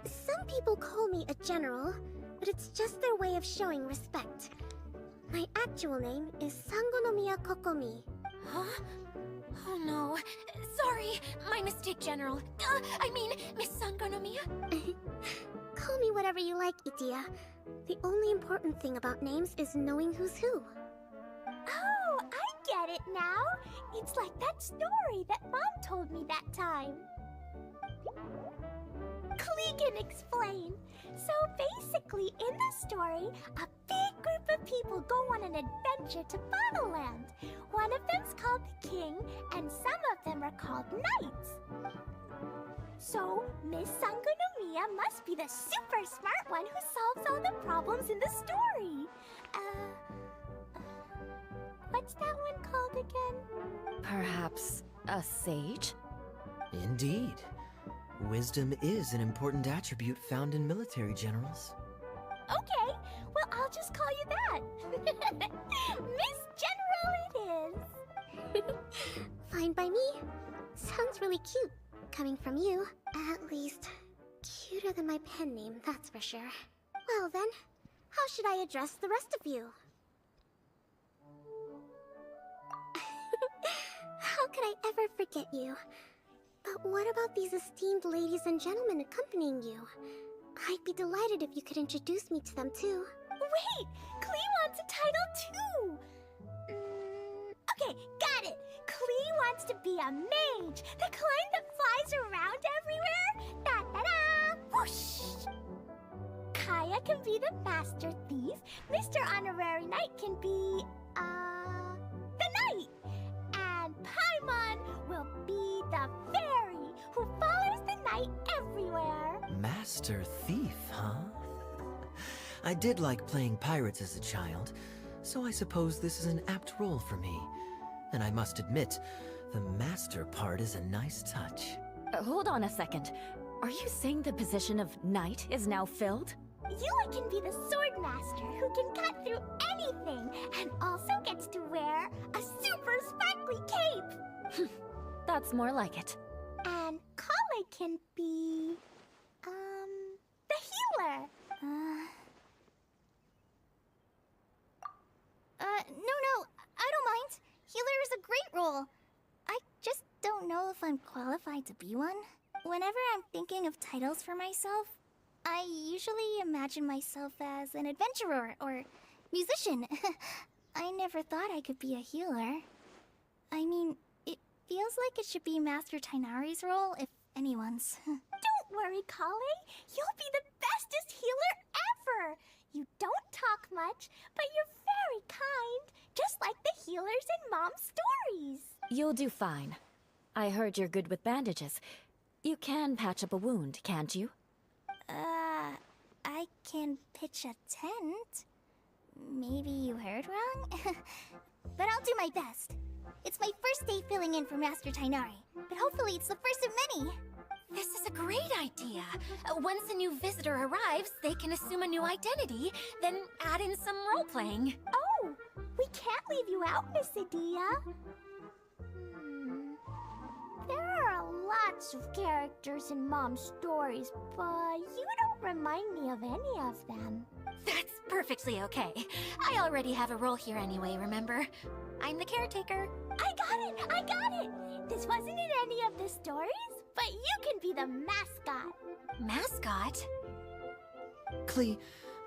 Some people call me a general, but it's just their way of showing respect. My actual name is Sangonomiya Kokomi. Huh? Oh no. Sorry, my mistake, General. I mean, Miss Sangonomiya. Call me whatever you like, Itia. The only important thing about names is knowing who's who. Oh, I get it now. It's like that story that Mom told me that time. Klee can explain. So basically, in the story, a big group of people go on an adventure to Bottleland. One of them's called the King, and some of them are called Knights. So, Miss Sangonomiya must be the super smart one who solves all the problems in the story. What's that one called again? Perhaps a sage? Indeed. Wisdom is an important attribute found in military generals. Okay, well, I'll just call you that. Miss General it is. Fine by me. Sounds really cute, coming from you. At least, cuter than my pen name, that's for sure. Well then, how should I address the rest of you? How could I ever forget you? But what about these esteemed ladies and gentlemen accompanying you? I'd be delighted if you could introduce me to them too. Wait! Klee wants a title too! Okay, got it! Klee wants to be a mage! The kind that flies around everywhere! Da-da-da! Whoosh! Kaya can be the master thief. Mr. Honorary Knight can be, the knight! And Paimon will be the fairy who follows the knight everywhere. Master Thief, huh? I did like playing pirates as a child, so I suppose this is an apt role for me. And I must admit, the master part is a nice touch. Hold on a second. Are you saying the position of knight is now filled? Yui can be the sword master who can cut through anything and also gets to wear a super sparkly cape. That's more like it. And Kale can be, the healer. No, I don't mind. Healer is a great role. I just don't know if I'm qualified to be one. Whenever I'm thinking of titles for myself, I usually imagine myself as an adventurer or musician. I never thought I could be a healer. I mean, it feels like it should be Master Tainari's role, if anyone's. Don't worry, Kale. You'll be the bestest healer ever! You don't talk much, but you're very kind, just like the healers in Mom's stories. You'll do fine. I heard you're good with bandages. You can patch up a wound, can't you? I can pitch a tent. Maybe you heard wrong? But I'll do my best. It's my first day filling in for Master Tainari, but hopefully it's the first of many. This is a great idea. Once a new visitor arrives, they can assume a new identity, then add in some role-playing. Oh, we can't leave you out, Miss Adia. There are lots of characters in Mom's stories, but you don't remind me of any of them. That's perfectly okay. I already have a role here anyway, remember? I'm the caretaker. I got it! This wasn't in any of the stories, but you can be the mascot. Mascot? Klee,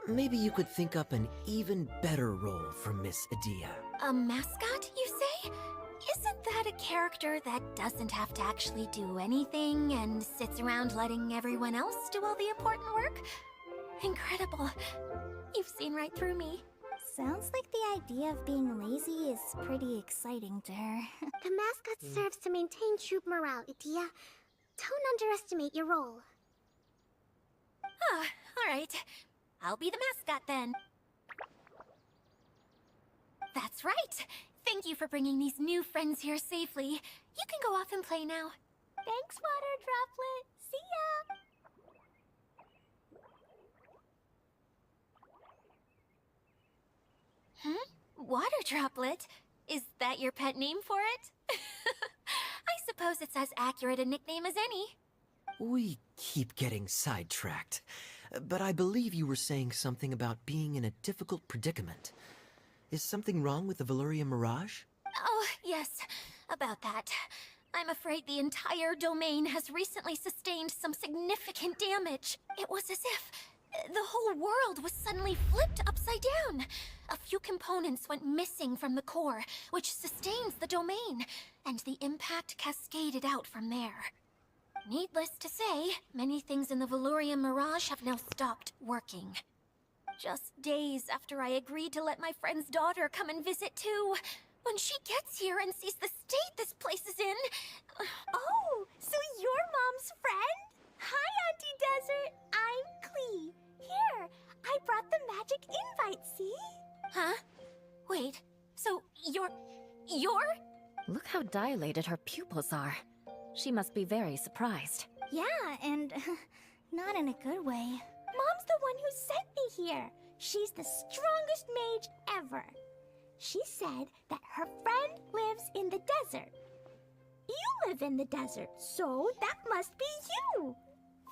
maybe you could think up an even better role for Miss Adia. A mascot, you say? Isn't that a character that doesn't have to actually do anything and sits around letting everyone else do all the important work? Incredible. You've seen right through me. Sounds like the idea of being lazy is pretty exciting to her. The mascot serves to maintain troop morale, Adia. Don't underestimate your role. Ah, alright. I'll be the mascot then. That's right. Thank you for bringing these new friends here safely. You can go off and play now. Thanks, Water Droplet. See ya! Water Droplet? Is that your pet name for it? I suppose it's as accurate a nickname as any. We keep getting sidetracked, but I believe you were saying something about being in a difficult predicament. Is something wrong with the Veluria Mirage? Oh, yes, about that. I'm afraid the entire domain has recently sustained some significant damage. It was as if the whole world was suddenly flipped upside down. A few components went missing from the core, which sustains the domain, and the impact cascaded out from there. Needless to say, many things in the Veluria Mirage have now stopped working. Just days after I agreed to let my friend's daughter come and visit too. When she gets here and sees the state this place is in... Oh, so you're Mom's friend? Hi, Auntie Desert. I'm Klee. Here, I brought the magic invite, see? Huh? Wait, so you're... Look how dilated her pupils are. She must be very surprised. Yeah, and not in a good way. Mom's the one who sent me here. She's the strongest mage ever. She said that her friend lives in the desert. You live in the desert, so that must be you.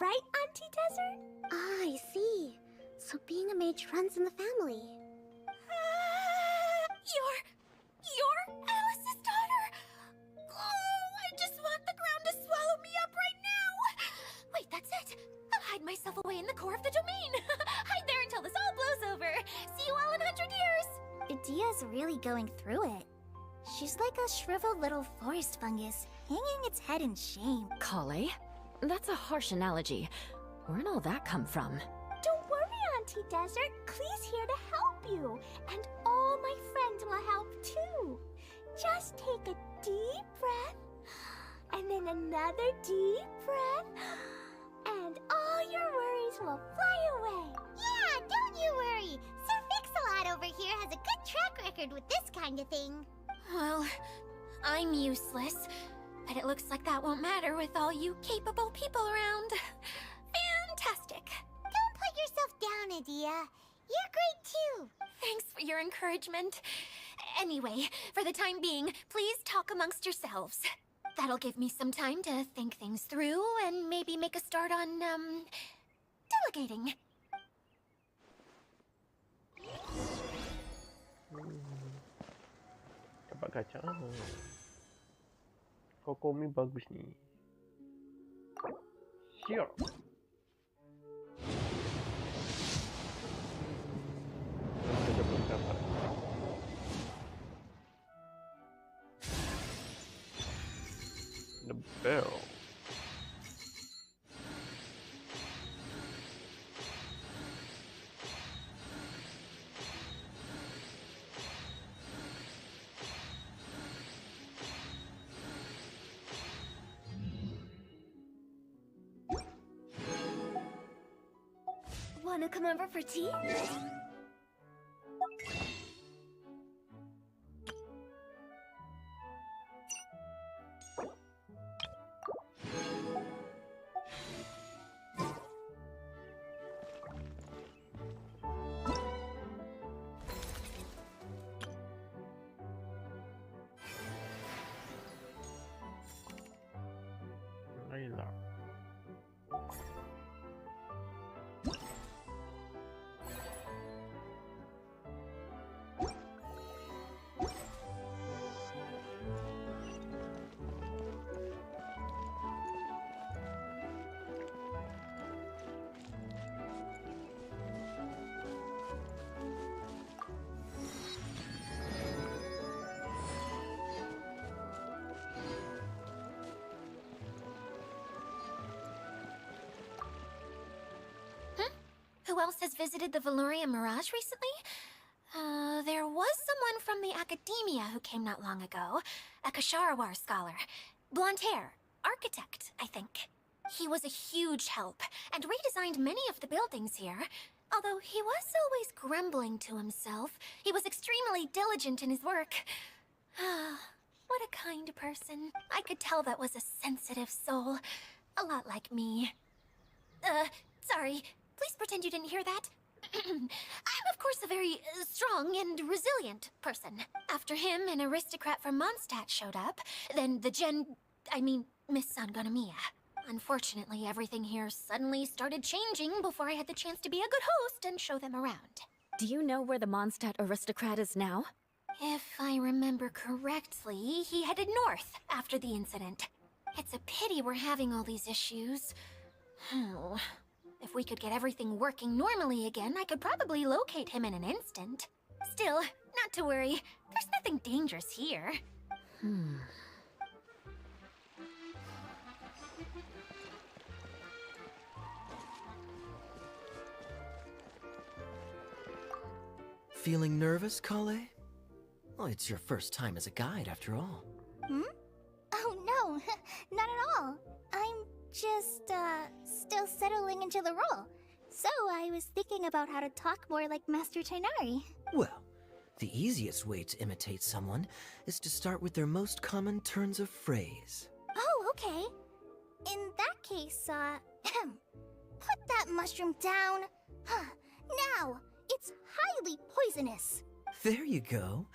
Right, Auntie Desert? Ah, I see. So being a mage runs in the family. You're Alice's daughter? Oh, I just want the ground to swallow me up right now. Wait, that's it. I'll hide myself away in the core of the domain. Hide there until this all blows over. See you all in 100 years. Adia's really going through it. She's like a shriveled little forest fungus, hanging its head in shame. Kale? That's a harsh analogy. Where'd all that come from? Don't worry, Auntie Desert. Klee's here to help you. And all my friends will help too. Just take a deep breath, and then another deep breath, and all your worries will fly away. Yeah, don't you worry. Sir Fix-a-Lot over here has a good track record with this kind of thing. Well, I'm useless. But it looks like that won't matter with all you capable people around. Fantastic. Don't put yourself down, Adia. You're great too. Thanks for your encouragement. Anyway, for the time being, please talk amongst yourselves. That'll give me some time to think things through and maybe make a start on, delegating. Coba kaca. Kokomi bagus nih. Sure. Ada beberapa. The bell. Wanna come over for tea? who else has visited the Valoria Mirage recently? There was someone from the academia who came not long ago. A Kasharawar scholar. Blonde hair. Architect, I think. He was a huge help, and redesigned many of the buildings here. Although he was always grumbling to himself, he was extremely diligent in his work. What a kind person. I could tell that was a sensitive soul. A lot like me. Sorry. Please pretend you didn't hear that. I'm, of course, a very strong and resilient person. After him, an aristocrat from Mondstadt showed up. Then Miss Sangonomiya. Unfortunately, everything here suddenly started changing before I had the chance to be a good host and show them around. Do you know where the Mondstadt aristocrat is now? If I remember correctly, he headed north after the incident. It's a pity we're having all these issues. If we could get everything working normally again, I could probably locate him in an instant. Still, not to worry. There's nothing dangerous here. Feeling nervous, Kale? Well, it's your first time as a guide, after all. Oh no, not at all. I'm just, still settling into the role. So I was thinking about how to talk more like Master Tighnari. Well, the easiest way to imitate someone is to start with their most common turns of phrase. Oh, okay. In that case, put that mushroom down. Now, it's highly poisonous. There you go.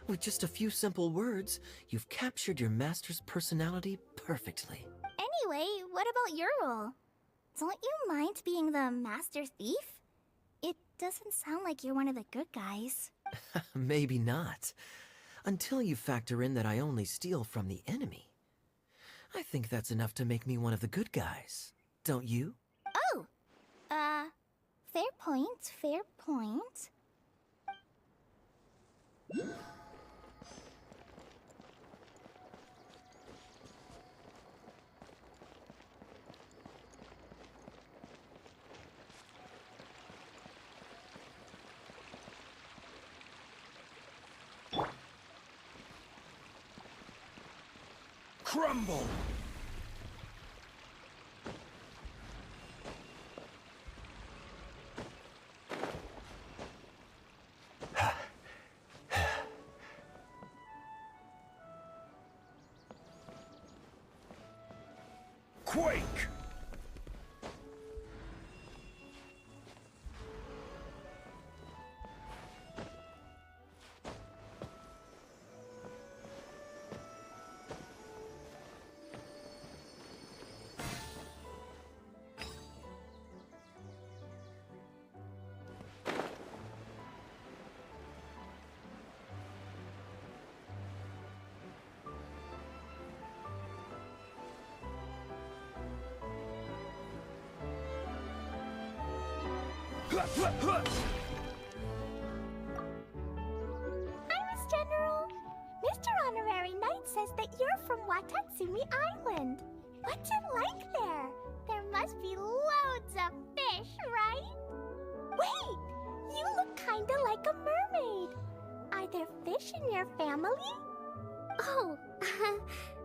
With just a few simple words, you've captured your master's personality perfectly. Anyway, what about your role? Don't you mind being the master thief? It doesn't sound like you're one of the good guys. Maybe not. Until you factor in that I only steal from the enemy. I think that's enough to make me one of the good guys. Don't you? Oh! Fair point, fair point. Crumble! Quake! Hi, Miss General. Mr. Honorary Knight says that you're from Watatsumi Island. What's it like there? There must be loads of fish, right? Wait! You look kinda like a mermaid. Are there fish in your family? Oh,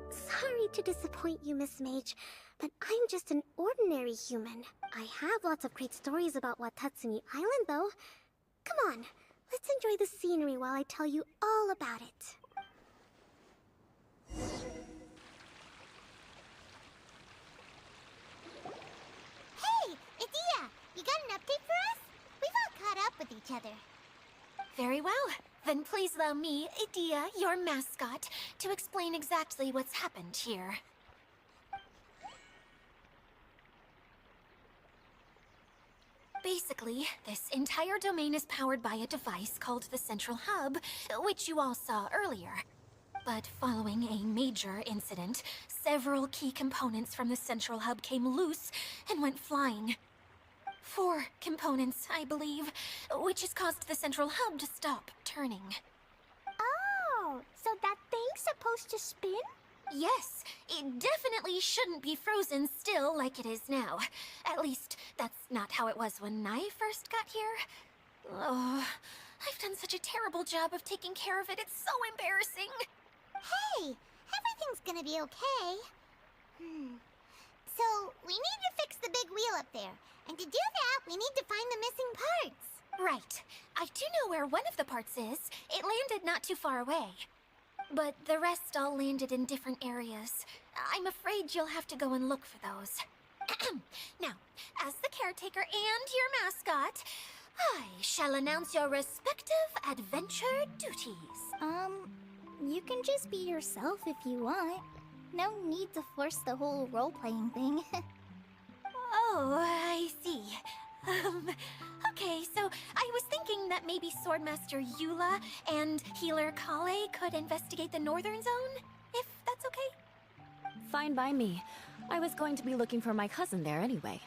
sorry to disappoint you, Miss Mage, but I'm just an ordinary human. I have lots of great stories about Watatsumi Island, though. Come on, let's enjoy the scenery while I tell you all about it. Hey, Idia! You got an update for us? We've all caught up with each other. Very well. Then please allow me, Idia, your mascot, to explain exactly what's happened here. Basically, this entire domain is powered by a device called the Central Hub, which you all saw earlier. But following a major incident, several key components from the Central Hub came loose and went flying. 4 components, I believe, which has caused the Central Hub to stop turning. Oh, so that thing's supposed to spin? Yes, it definitely shouldn't be frozen still like it is now. At least, that's not how it was when I first got here. Oh, I've done such a terrible job of taking care of it. It's so embarrassing. Hey, everything's gonna be okay. So, we need to fix the big wheel up there. And to do that, we need to find the missing parts. Right. I do know where one of the parts is. It landed not too far away. But the rest all landed in different areas. I'm afraid you'll have to go and look for those. Now, as the caretaker and your mascot, I shall announce your respective adventure duties. You can just be yourself if you want. No need to force the whole role-playing thing. Oh, I see. Okay, so I was thinking that maybe Swordmaster Eula and Healer Kale could investigate the northern zone, if that's okay? Fine by me. I was going to be looking for my cousin there anyway.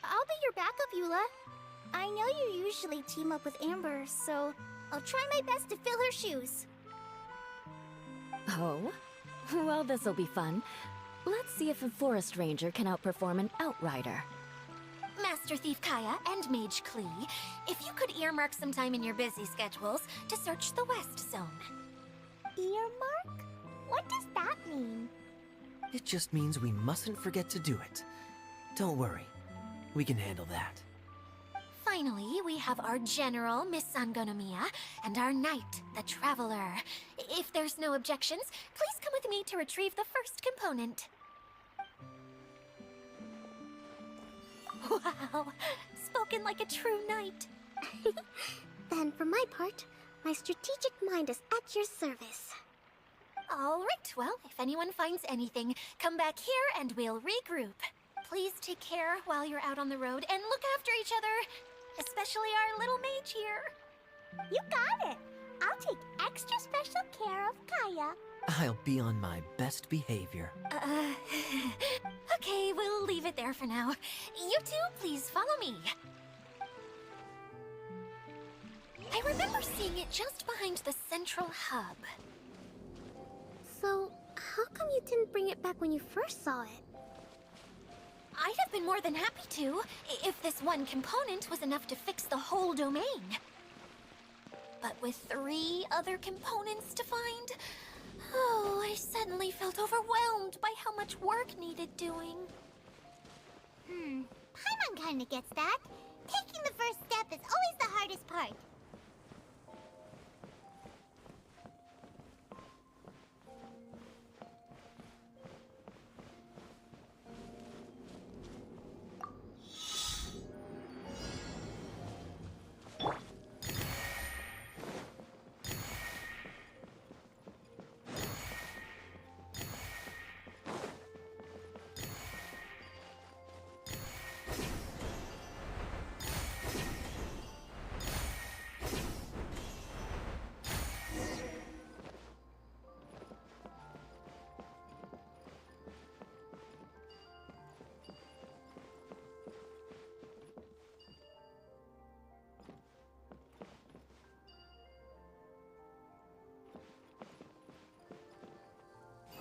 I'll be your backup, Eula. I know you usually team up with Amber, so I'll try my best to fill her shoes. Oh? Well, this'll be fun. Let's see if a forest ranger can outperform an outrider. Master Thief Kaya and Mage Klee, if you could earmark some time in your busy schedules to search the West Zone. Earmark? What does that mean? It just means we mustn't forget to do it. Don't worry. We can handle that. Finally, we have our General, Miss Sangonomiya, and our Knight, the Traveler. If there's no objections, please come with me to retrieve the first component. Wow, spoken like a true knight. Then, for my part, my strategic mind is at your service. All right, well, if anyone finds anything, come back here and we'll regroup. Please take care while you're out on the road and look after each other, especially our little mage here. You got it. I'll take extra special care of Kaya. I'll be on my best behavior. Okay, we'll leave it there for now. You two, please follow me. I remember seeing it just behind the central hub. So, how come you didn't bring it back when you first saw it? I'd have been more than happy to, if this one component was enough to fix the whole domain. But with 3 other components to find, oh, I suddenly felt overwhelmed by how much work needed doing. Paimon kinda gets that. Taking the first step is always the hardest part.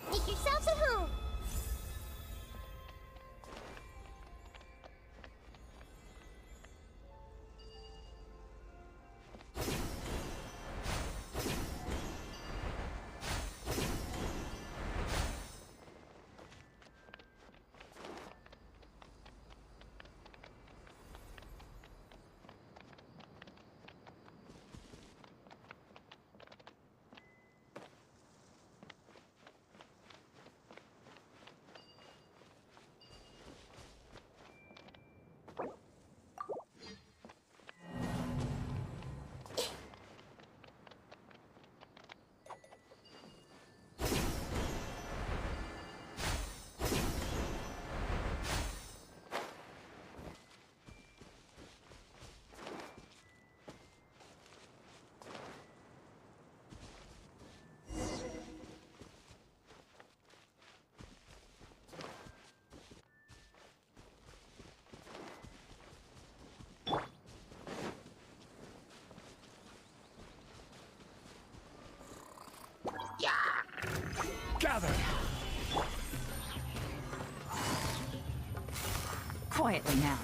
Make yourselves at home. Gather! Quietly now.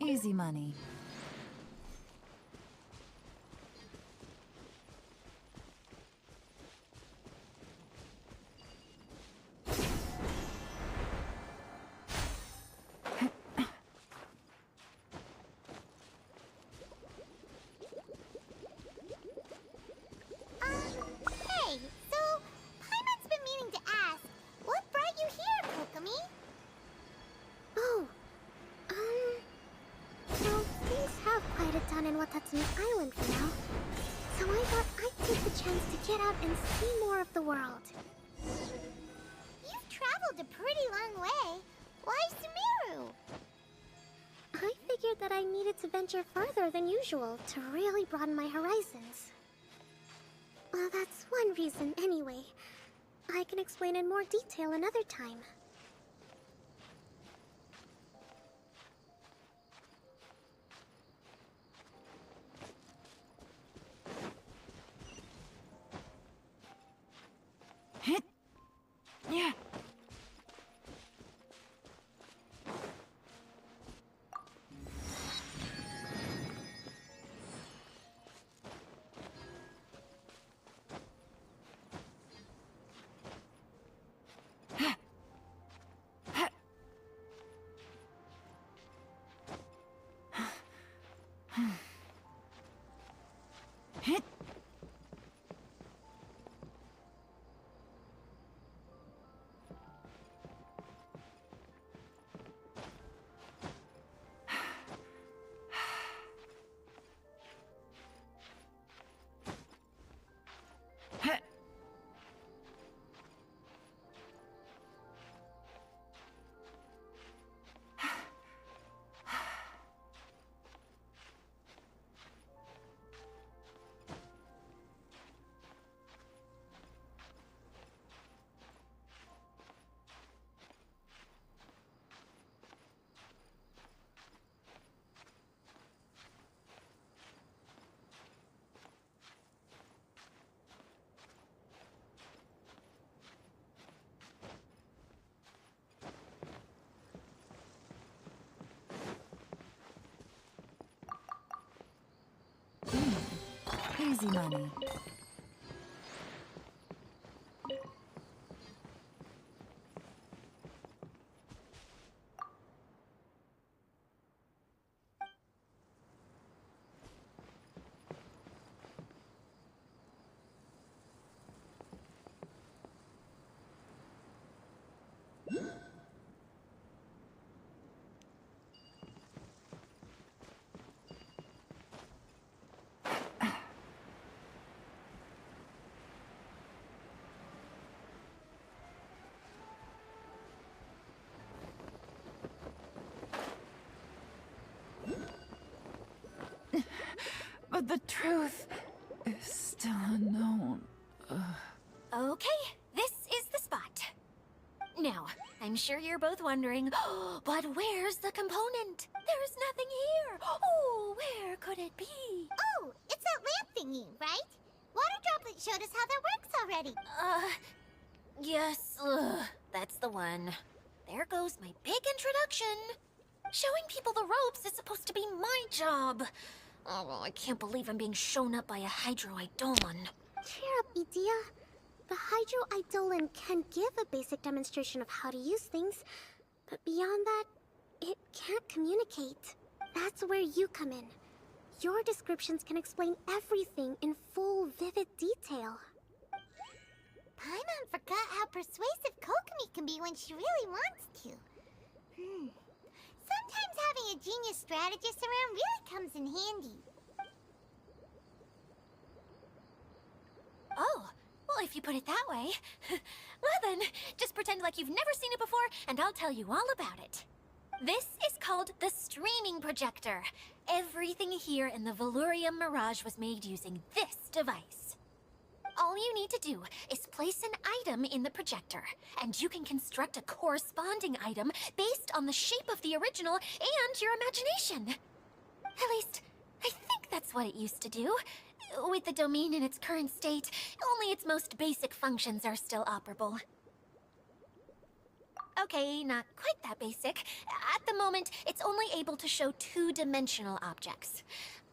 Easy money. Hey, so Paimon's been meaning to ask, what brought you here, Kokomi? Oh, well, things have quieted down in Watatsumi Island for now. So I thought I'd take the chance to get out and see more of the world. You've traveled a pretty long way. Why Sumeru? I figured that I needed to venture further than usual to really broaden my horizons. Well, that's one reason anyway. I can explain in more detail another time. Yeah. Easy money. But the truth is still unknown. Okay, this is the spot. Now, I'm sure you're both wondering, but where's the component? There's nothing here. Oh, where could it be? Oh, it's that lamp thingy, right? Water Droplet showed us how that works already. Yes, that's the one. There goes my big introduction. Showing people the ropes is supposed to be my job. Oh, I can't believe I'm being shown up by a Hydro Eidolon. Cheer up, Edea. The Hydro Eidolon can give a basic demonstration of how to use things, but beyond that, it can't communicate. That's where you come in. Your descriptions can explain everything in full, vivid detail. Paimon forgot how persuasive Kokomi can be when she really wants to. Sometimes having a genius strategist around really comes in handy. Oh, well, if you put it that way. Well then, just pretend like you've never seen it before, and I'll tell you all about it. This is called the streaming projector. Everything here in the Valurium Mirage was made using this device. All you need to do is place an item in the projector, and you can construct a corresponding item based on the shape of the original and your imagination. At least, I think that's what it used to do. With the domain in its current state, only its most basic functions are still operable. Okay, not quite that basic. At the moment, it's only able to show two-dimensional objects.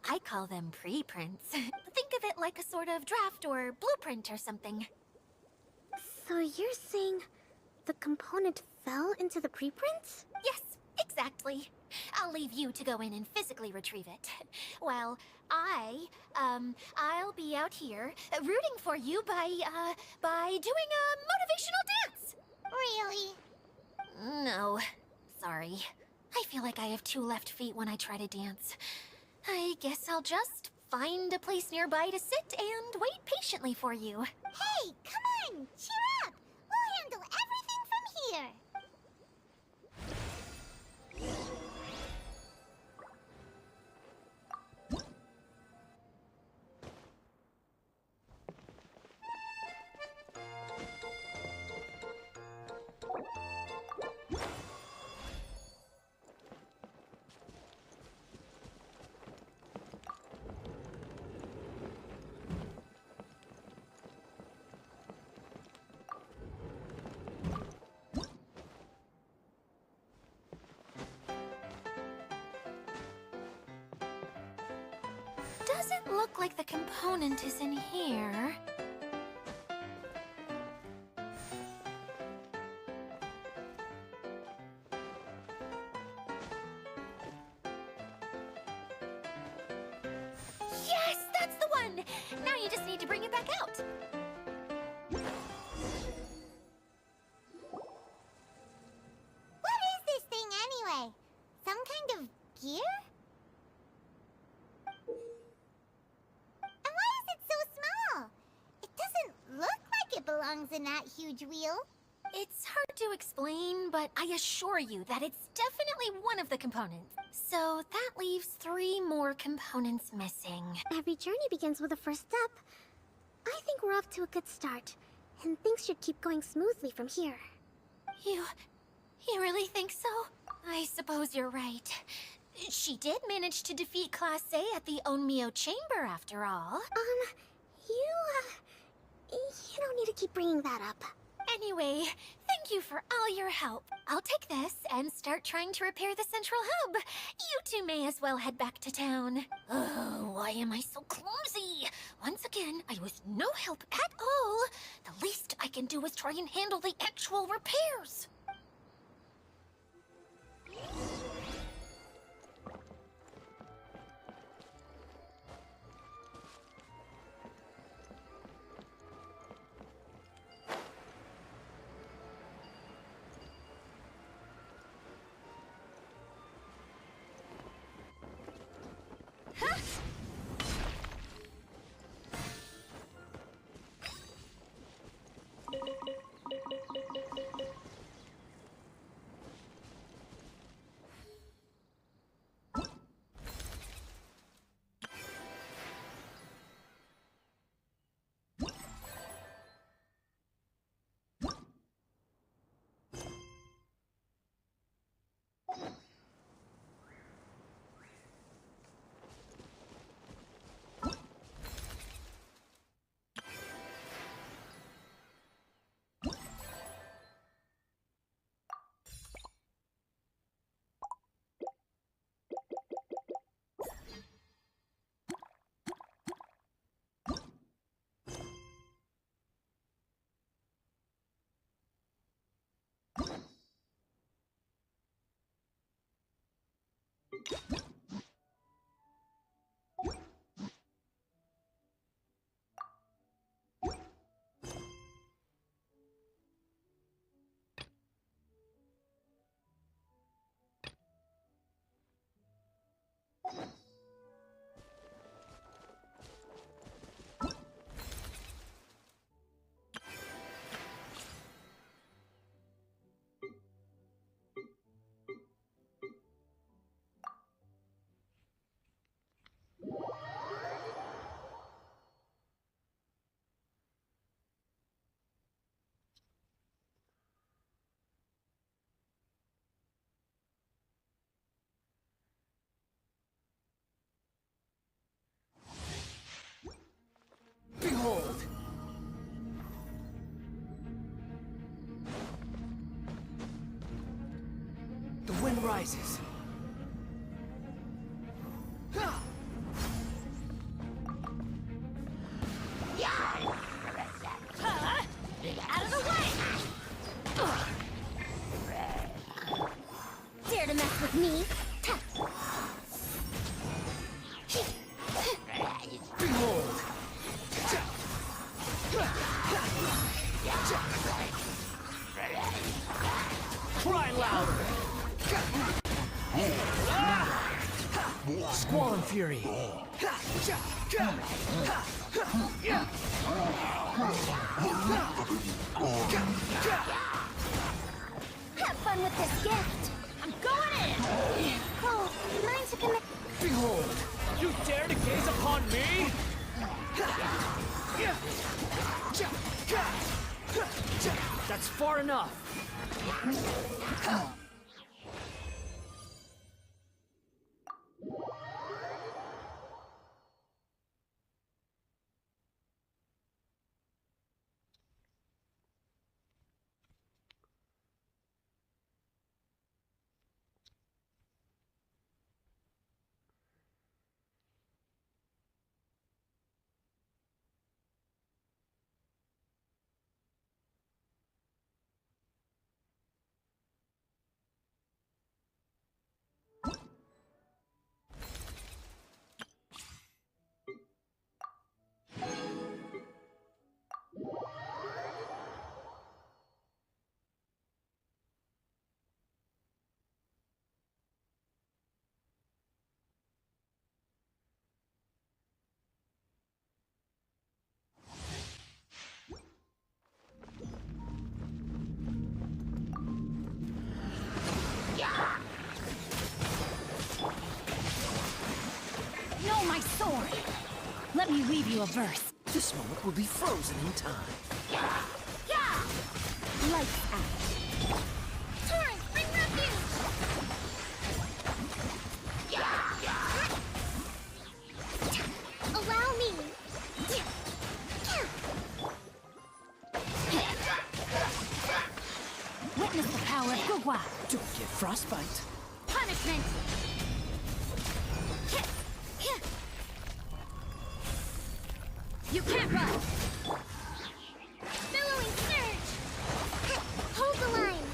I call them preprints. Think of it like a sort of draft or blueprint or something. So you're saying the component fell into the preprints? Yes, exactly. I'll leave you to go in and physically retrieve it. While I'll be out here rooting for you by doing a motivational dance. Really? No, sorry. I feel like I have two left feet when I try to dance. I guess I'll just find a place nearby to sit and wait patiently for you. Hey, come on! Cheer up! We'll handle everything from here! Doesn't look like the component is in here. Yes, that's the one! Now you just need to bring it back out. What is this thing anyway? Some kind of gear? And why is it so small? It doesn't look like it belongs in that huge wheel. It's hard to explain, but I assure you that it's definitely one of the components. So that leaves 3 more components missing. Every journey begins with a first step. I think we're off to a good start, and things should keep going smoothly from here. You really think so? I suppose you're right. She did manage to defeat Class A at the Onmyo Chamber after all. You don't need to keep bringing that up. Anyway, thank you for all your help. I'll take this and start trying to repair the central hub. You two may as well head back to town. Oh, why am I so clumsy? Once again, I was no help at all. The least I can do is try and handle the actual repairs. rises. Out of the way! Dare to mess with me? Behold! Cry louder! Squall Fury! Have fun with this gift! I'm going in! Oh, mine's a commit. Behold! You dare to gaze upon me? That's far enough! No, my sword! Let me weave you a verse. This moment will be frozen in time. Lights out. Torrent, bring refuge! Allow me. Witness the power of Gugwa. Don't get frostbite. Punishment! You can't run! Billowing surge! Hold the line!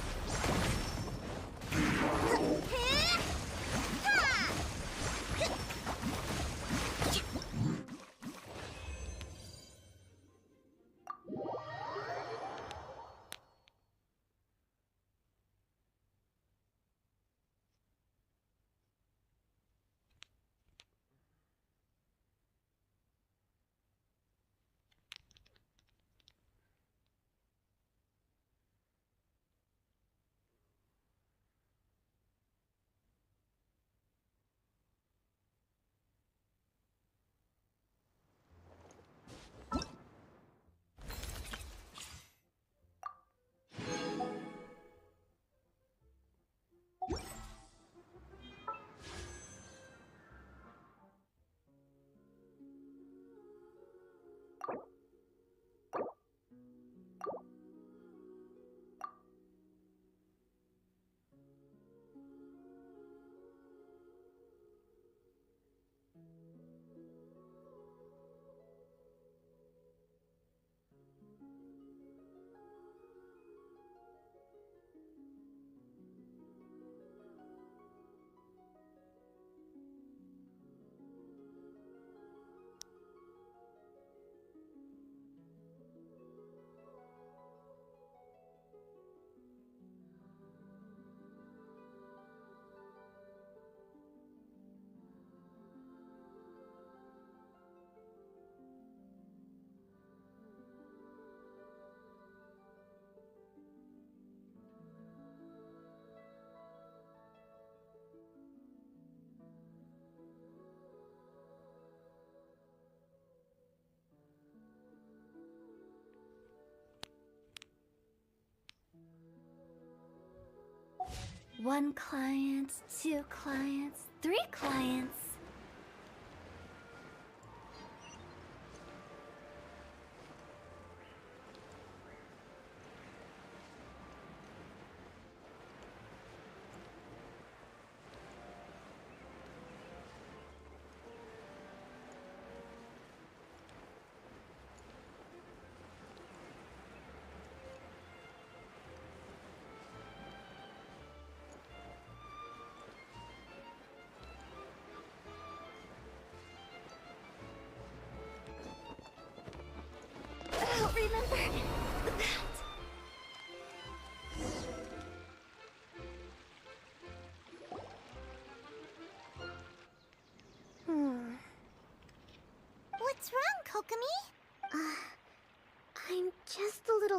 One client, 2 clients, 3 clients.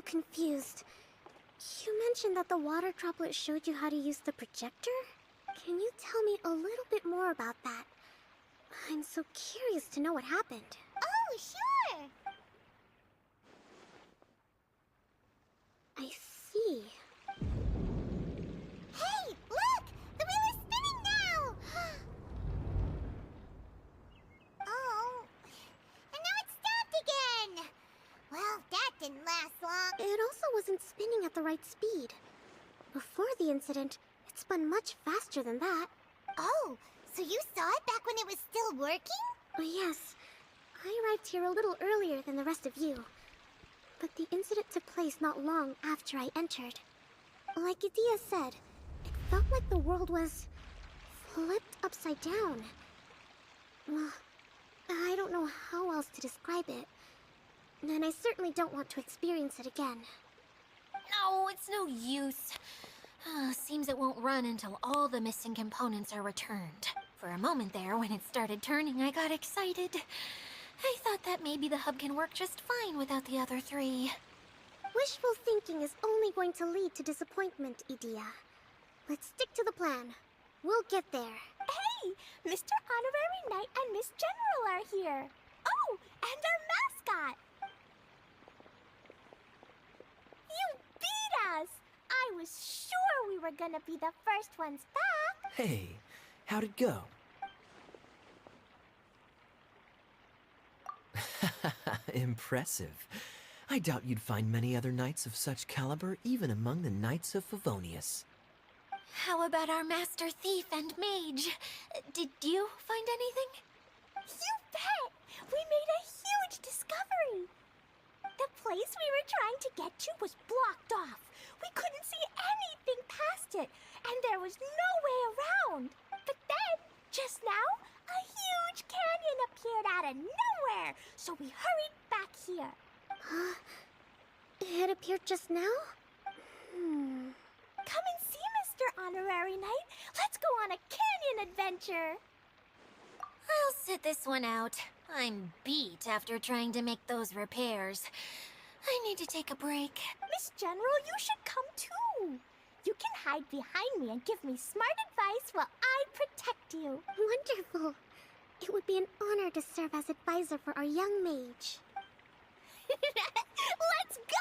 confused. You mentioned that the water droplet showed you how to use the projector? Can you tell me a little bit more about that? I'm so curious to know what happened. Oh, sure! I see. Hey, look! The wheel is spinning now! Oh, and now it's stopped again! Well, that didn't last long. It also wasn't spinning at the right speed. Before the incident, it spun much faster than that. Oh, so you saw it back when it was still working? Yes, I arrived here a little earlier than the rest of you. But the incident took place not long after I entered. Like Idea said, it felt like the world was flipped upside down. Well, I don't know how else to describe it. And I certainly don't want to experience it again. No, it's no use. Seems it won't run until all the missing components are returned. For a moment there, when it started turning, I got excited. I thought that maybe the hub can work just fine without the other three. Wishful thinking is only going to lead to disappointment, Idea. Let's stick to the plan. We'll get there. Hey! Mr. Honorary Knight and Miss General are here. Oh, and our mascot! You beat us! I was sure we were gonna be the first ones back. Hey, how'd it go? Impressive. I doubt you'd find many other knights of such caliber even among the Knights of Favonius. How about our master thief and mage? Did you find anything? You bet! We made a huge discovery! The place we were trying to get to was blocked off. We couldn't see anything past it, and there was no way around. But then, just now, a huge canyon appeared out of nowhere, so we hurried back here. It appeared just now? Come and see, Mr. Honorary Knight. Let's go on a canyon adventure. I'll sit this one out. I'm beat after trying to make those repairs. I need to take a break. Miss General, you should come too. You can hide behind me and give me smart advice while I protect you. Wonderful. It would be an honor to serve as advisor for our young mage. Let's go!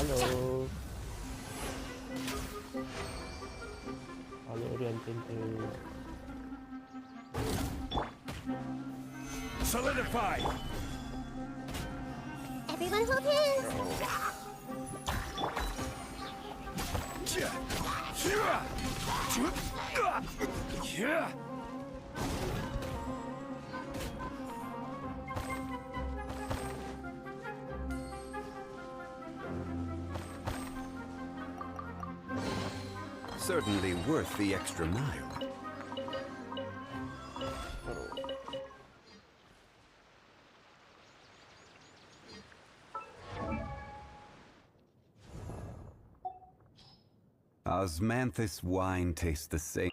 Halo. Halo Rian Tintin. Solidify! Everyone hold hands. Yeah. Certainly worth the extra mile. Osmanthus wine tastes the same.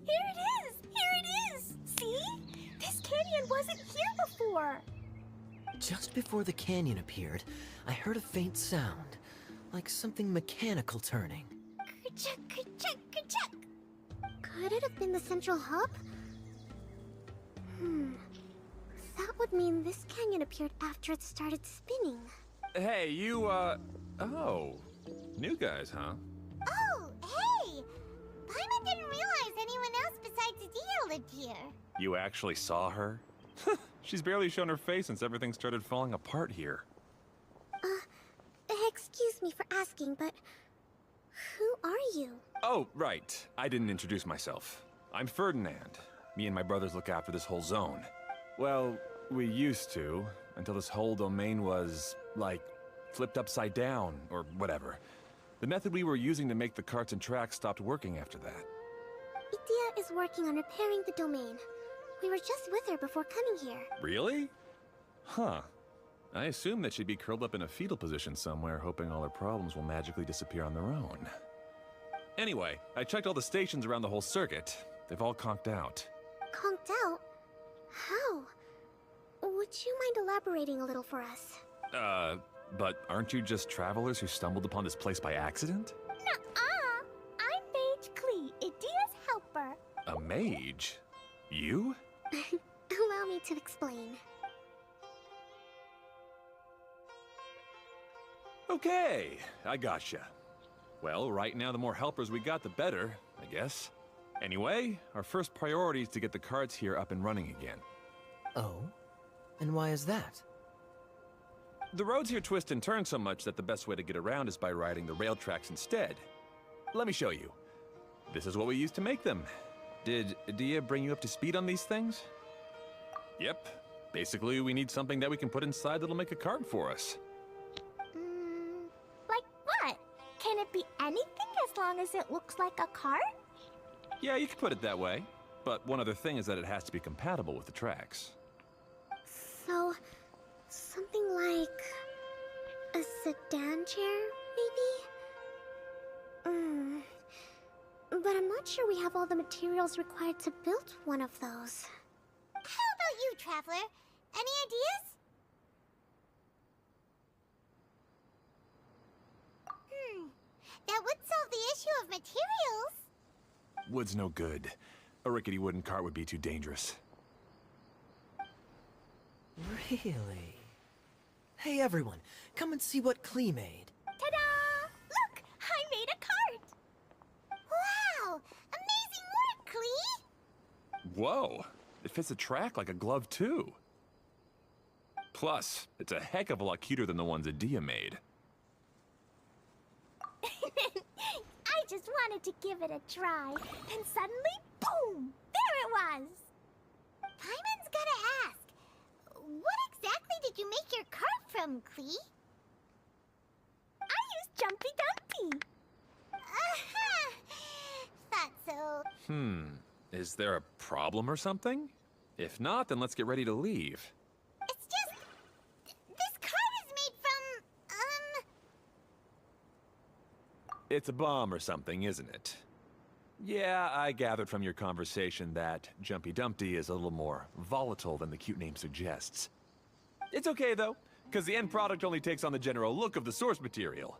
Here it is! Here it is! See? This canyon wasn't here before. Just before the canyon appeared, I heard a faint sound, like something mechanical turning. Ka-chuck, ka-chuck, ka-chuck. Could it have been the central hub? That would mean this canyon appeared after it started spinning. Hey, you, oh. New guys, huh? Oh, hey! Paimon didn't realize anyone else besides Dia lived here. You actually saw her? She's barely shown her face since everything started falling apart here. Excuse me for asking, but who are you? Oh, right. I didn't introduce myself. I'm Ferdinand. Me and my brothers look after this whole zone. Well, we used to, until this whole domain was, like, flipped upside down, or whatever. The method we were using to make the carts and tracks stopped working after that. Idia is working on repairing the domain. We were just with her before coming here. Really? Huh. I assume that she'd be curled up in a fetal position somewhere, hoping all her problems will magically disappear on their own. Anyway, I checked all the stations around the whole circuit. They've all conked out. Conked out? How? Would you mind elaborating a little for us? But aren't you just travelers who stumbled upon this place by accident? Nuh-uh! I'm Mage Klee, Idia's helper. A mage? You? Allow me to explain. Okay, I gotcha. Well, right now the more helpers we got, the better, I guess. Anyway, our first priority is to get the carts here up and running again. Oh? And why is that? The roads here twist and turn so much that the best way to get around is by riding the rail tracks instead. Let me show you. This is what we used to make them. Did Dia bring you up to speed on these things? Yep. Basically, we need something that we can put inside that'll make a cart for us. Like what? Can it be anything as long as it looks like a cart? Yeah, you could put it that way. But one other thing is that it has to be compatible with the tracks. So, something like a sedan chair, maybe? But I'm not sure we have all the materials required to build one of those. How about you, Traveler? Any ideas? That would solve the issue of materials. Wood's no good. A rickety wooden cart would be too dangerous. Really? Hey everyone, come and see what Klee made. Ta-da! Look! I made a cart! Wow! Amazing work, Klee! Whoa! It fits a track like a glove, too. Plus, it's a heck of a lot cuter than the ones Adia made. just wanted to give it a try. Then suddenly, boom! There it was! Paimon's gotta ask, what exactly did you make your cart from, Klee? I used Jumpy Dumpy. Thought so. Is there a problem or something? If not, then let's get ready to leave. It's just... this cart is made from, It's a bomb or something, isn't it? Yeah, I gathered from your conversation that Jumpy Dumpty is a little more volatile than the cute name suggests. It's okay, though, because the end product only takes on the general look of the source material.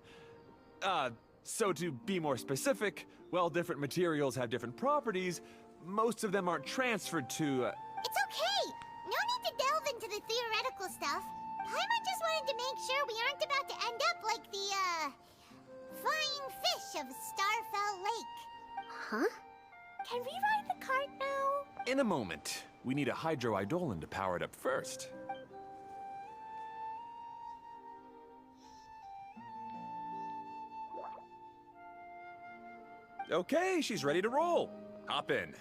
So to be more specific, while different materials have different properties, most of them aren't transferred to, It's okay! No need to delve into the theoretical stuff. Paimon just wanted to make sure we aren't about to end up like the, flying fish of Starfell Lake. Huh? Can we ride the cart now? In a moment. We need a hydroidolin to power it up first. Okay, she's ready to roll. Hop in.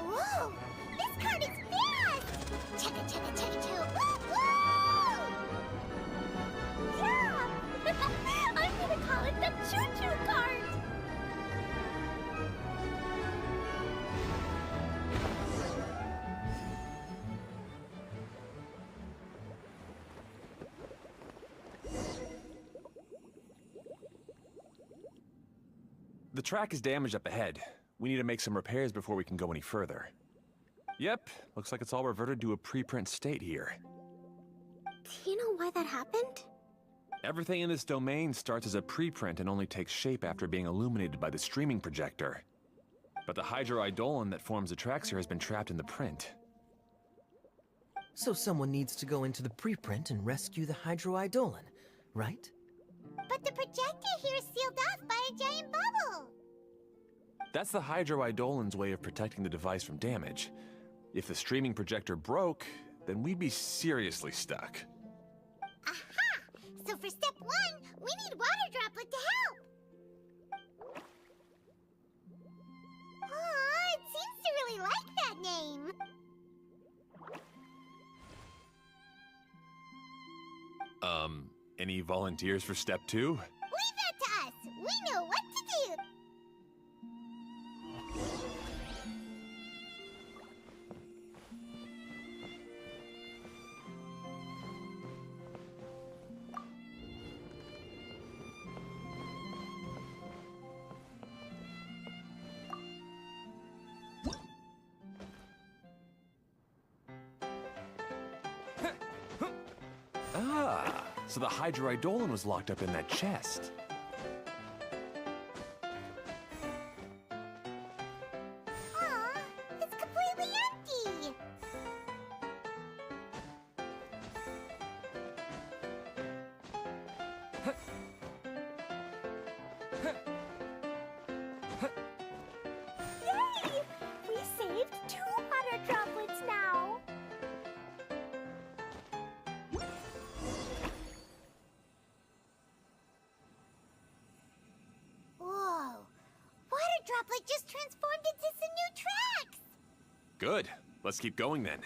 Whoa! This cart is fast! Chugga chugga chugga choo! Woo woo! Yeah! I'm gonna call it the choo-choo cart! The track is damaged up ahead. We need to make some repairs before we can go any further. Yep, looks like it's all reverted to a preprint state here. Do you know why that happened? Everything in this domain starts as a preprint and only takes shape after being illuminated by the streaming projector. But the hydroidolin that forms the tracks here has been trapped in the print. So someone needs to go into the preprint and rescue the hydroidolin, right? But the projector here is sealed off by a giant bubble! That's the hydroidolin's way of protecting the device from damage. If the streaming projector broke, then we'd be seriously stuck. Aha! So for step 1, we need Water Droplet to help! Aw, it seems to really like that name! Any volunteers for step 2? Leave that to us! We know what to do! Ah, so the hydroidolin was locked up in that chest. Aw, it's completely empty! Yay! We saved 2 water droplets now! Whoa! Water Droplet just transformed into some new tracks! Good. Let's keep going then.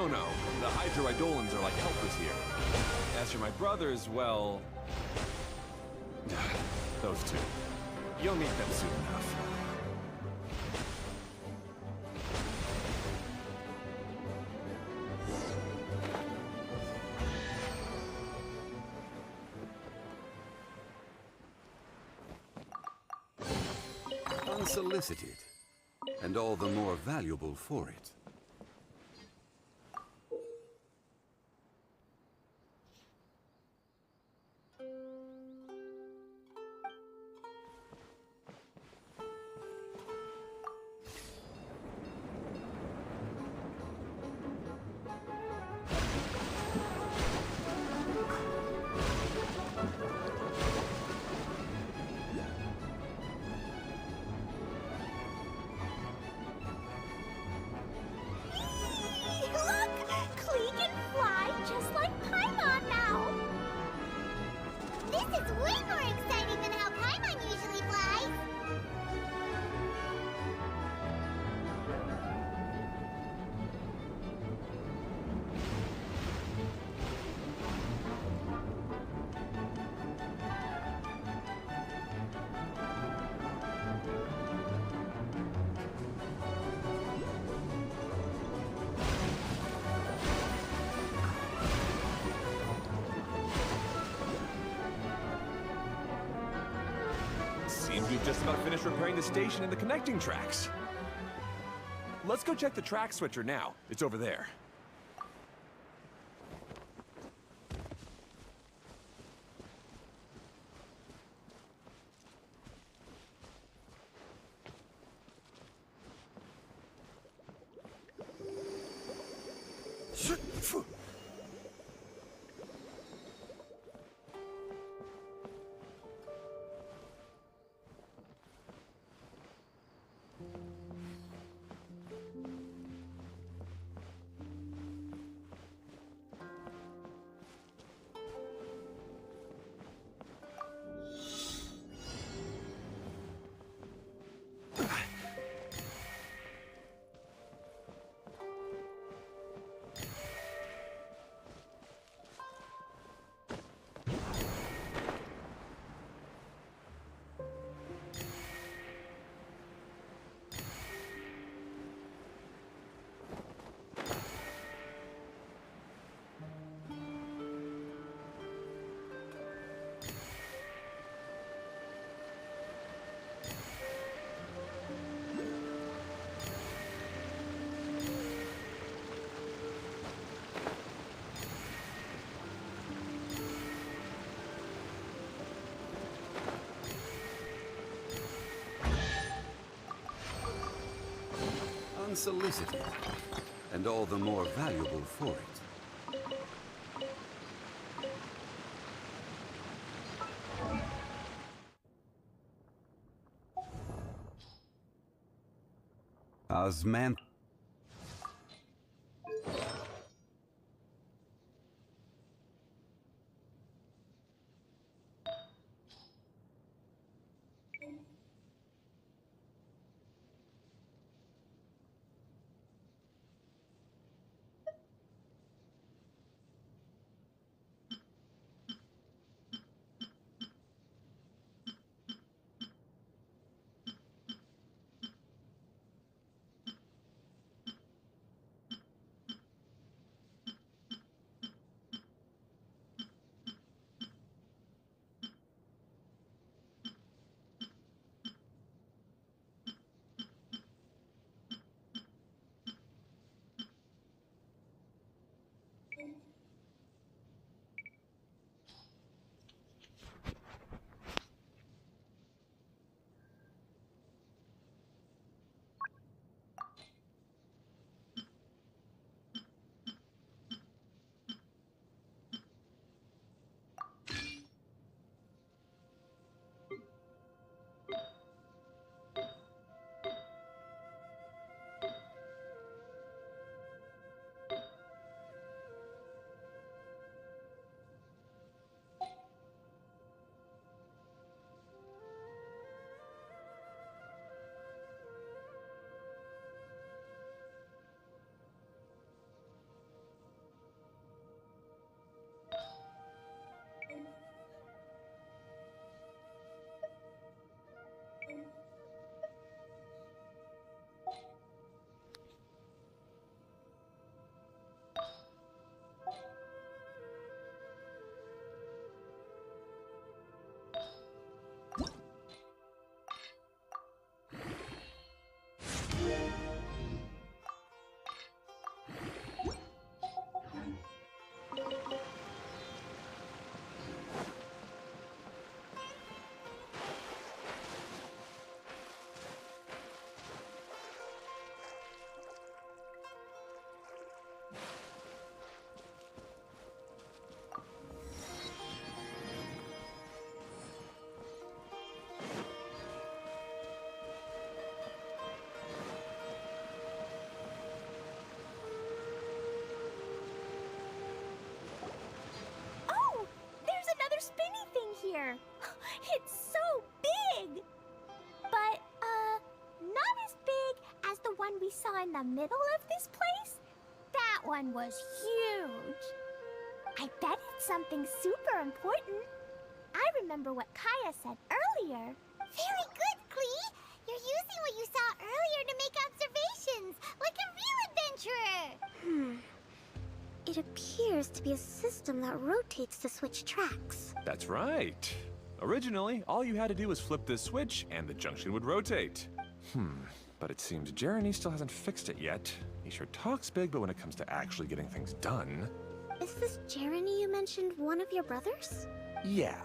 No, the hydroidolins are like helpers here. As for my brothers, well... those two. You'll meet them soon enough. Unsolicited, and all the more valuable for it. Look! Klee can fly just like Paimon now! This is way more exciting than how Paimon usually flies! Seems we've just about finished repairing the station and the connecting tracks. Let's go check the track switcher now. It's over there. Unsolicited, and all the more valuable for it. Osman... here. It's so big. But, not as big as the one we saw in the middle of this place. That one was huge. I bet it's something super important. I remember what Kaya said earlier. Very good, Klee! You're using what you saw earlier to make observations, like a real adventurer! It appears to be a system that rotates to switch tracks. That's right. Originally, all you had to do was flip this switch and the junction would rotate. But it seems Jeremy still hasn't fixed it yet. He sure talks big, but when it comes to actually getting things done... Is this Jeremy you mentioned one of your brothers? Yeah.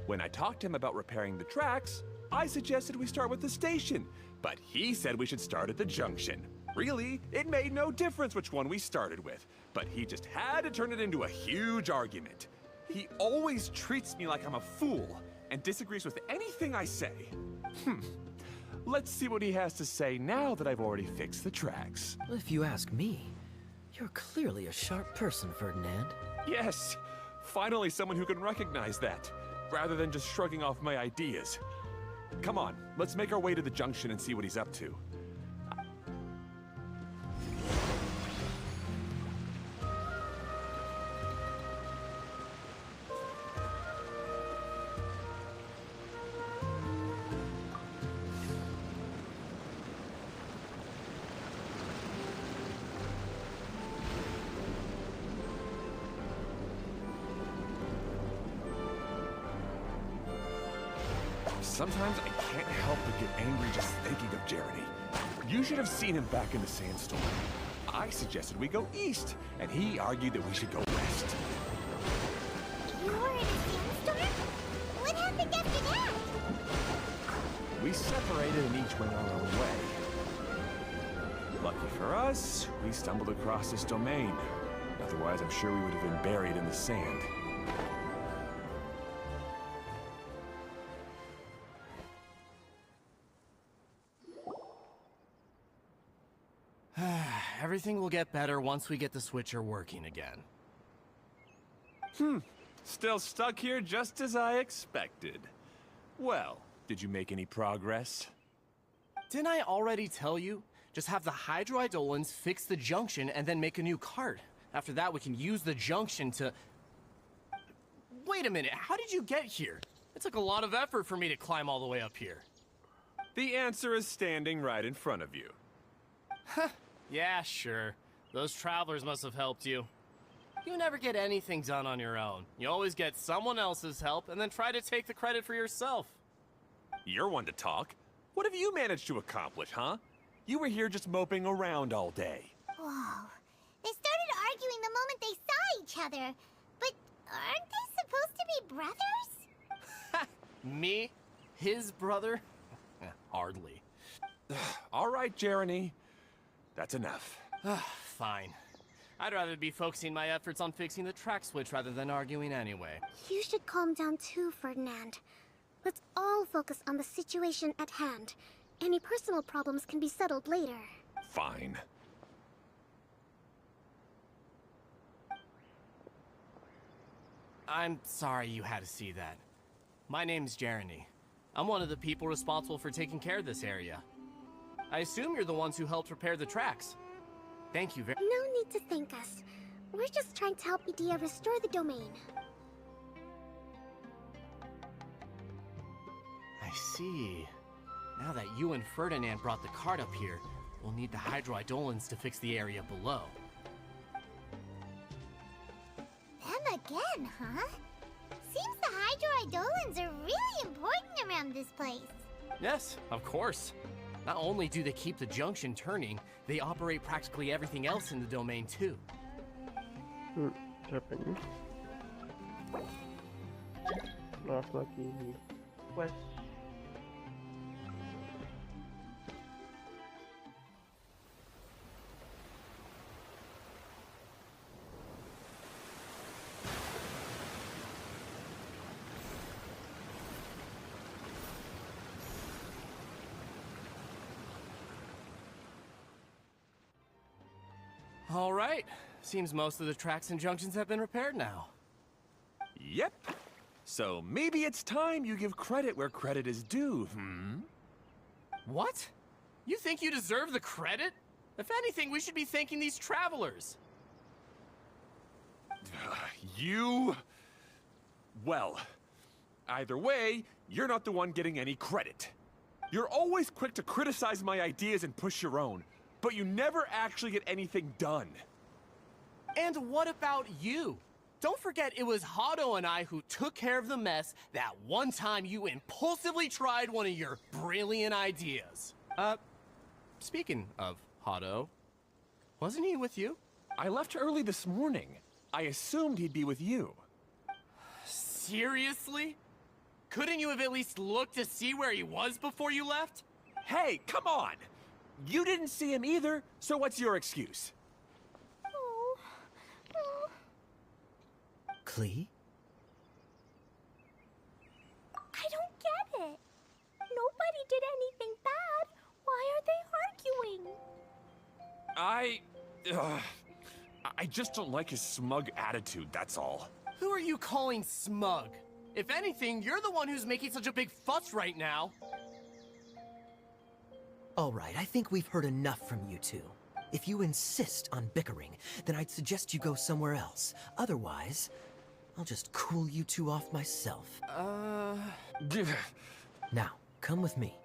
When I talked to him about repairing the tracks, I suggested we start with the station, but he said we should start at the junction. Really, it made no difference which one we started with, but he just had to turn it into a huge argument. He always treats me like I'm a fool and disagrees with anything I say. Let's see what he has to say now that I've already fixed the tracks. If you ask me, you're clearly a sharp person, Ferdinand. Yes, finally someone who can recognize that, rather than just shrugging off my ideas. Come on, let's make our way to the junction and see what he's up to. Sometimes I can't help but get angry just thinking of Jeremy. You should have seen him back in the sandstorm. I suggested we go east, and he argued that we should go west. You were in a sandstorm? What happened after that? We separated and each went our own way. Lucky for us, we stumbled across this domain. Otherwise, I'm sure we would have been buried in the sand. Everything will get better once we get the switcher working again. Still stuck here just as I expected. Well, did you make any progress? Didn't I already tell you? Just have the hydroidolins fix the junction and then make a new cart. After that, we can use the junction to... Wait a minute, how did you get here? It took a lot of effort for me to climb all the way up here. The answer is standing right in front of you. Yeah, sure. Those travelers must have helped you. You never get anything done on your own. You always get someone else's help and then try to take the credit for yourself. You're one to talk. What have you managed to accomplish, huh? You were here just moping around all day. Whoa. They started arguing the moment they saw each other. But aren't they supposed to be brothers? Me? His brother? Hardly. All right, Jeremy. That's enough. Fine. I'd rather be focusing my efforts on fixing the track switch rather than arguing anyway. You should calm down too, Ferdinand. Let's all focus on the situation at hand. Any personal problems can be settled later. Fine. I'm sorry you had to see that. My name's Jeremy. I'm one of the people responsible for taking care of this area. I assume you're the ones who helped repair the tracks. Thank you very... No need to thank us. We're just trying to help Idea restore the domain. I see. Now that you and Ferdinand brought the cart up here, we'll need the hydroidolins to fix the area below. Them again, huh? Seems the hydroidolins are really important around this place. Yes, of course. Not only do they keep the junction turning, they operate practically everything else in the domain too. Japanese. Maaf lagi quest. All right. Seems most of the tracks and junctions have been repaired now. Yep. So maybe it's time you give credit where credit is due, What? You think you deserve the credit? If anything, we should be thanking these travelers. You... Well, either way, you're not the one getting any credit. You're always quick to criticize my ideas and push your own, but you never actually get anything done. And what about you? Don't forget it was Hado and I who took care of the mess that one time you impulsively tried one of your brilliant ideas. Speaking of Hado, wasn't he with you? I left early this morning. I assumed he'd be with you. Seriously? Couldn't you have at least looked to see where he was before you left? Hey, come on! You didn't see him either, so what's your excuse? Klee? I don't get it. Nobody did anything bad. Why are they arguing? I just don't like his smug attitude, that's all. Who are you calling smug? If anything, you're the one who's making such a big fuss right now. All right, I think we've heard enough from you two. If you insist on bickering, then I'd suggest you go somewhere else. Otherwise, I'll just cool you two off myself. Now, come with me.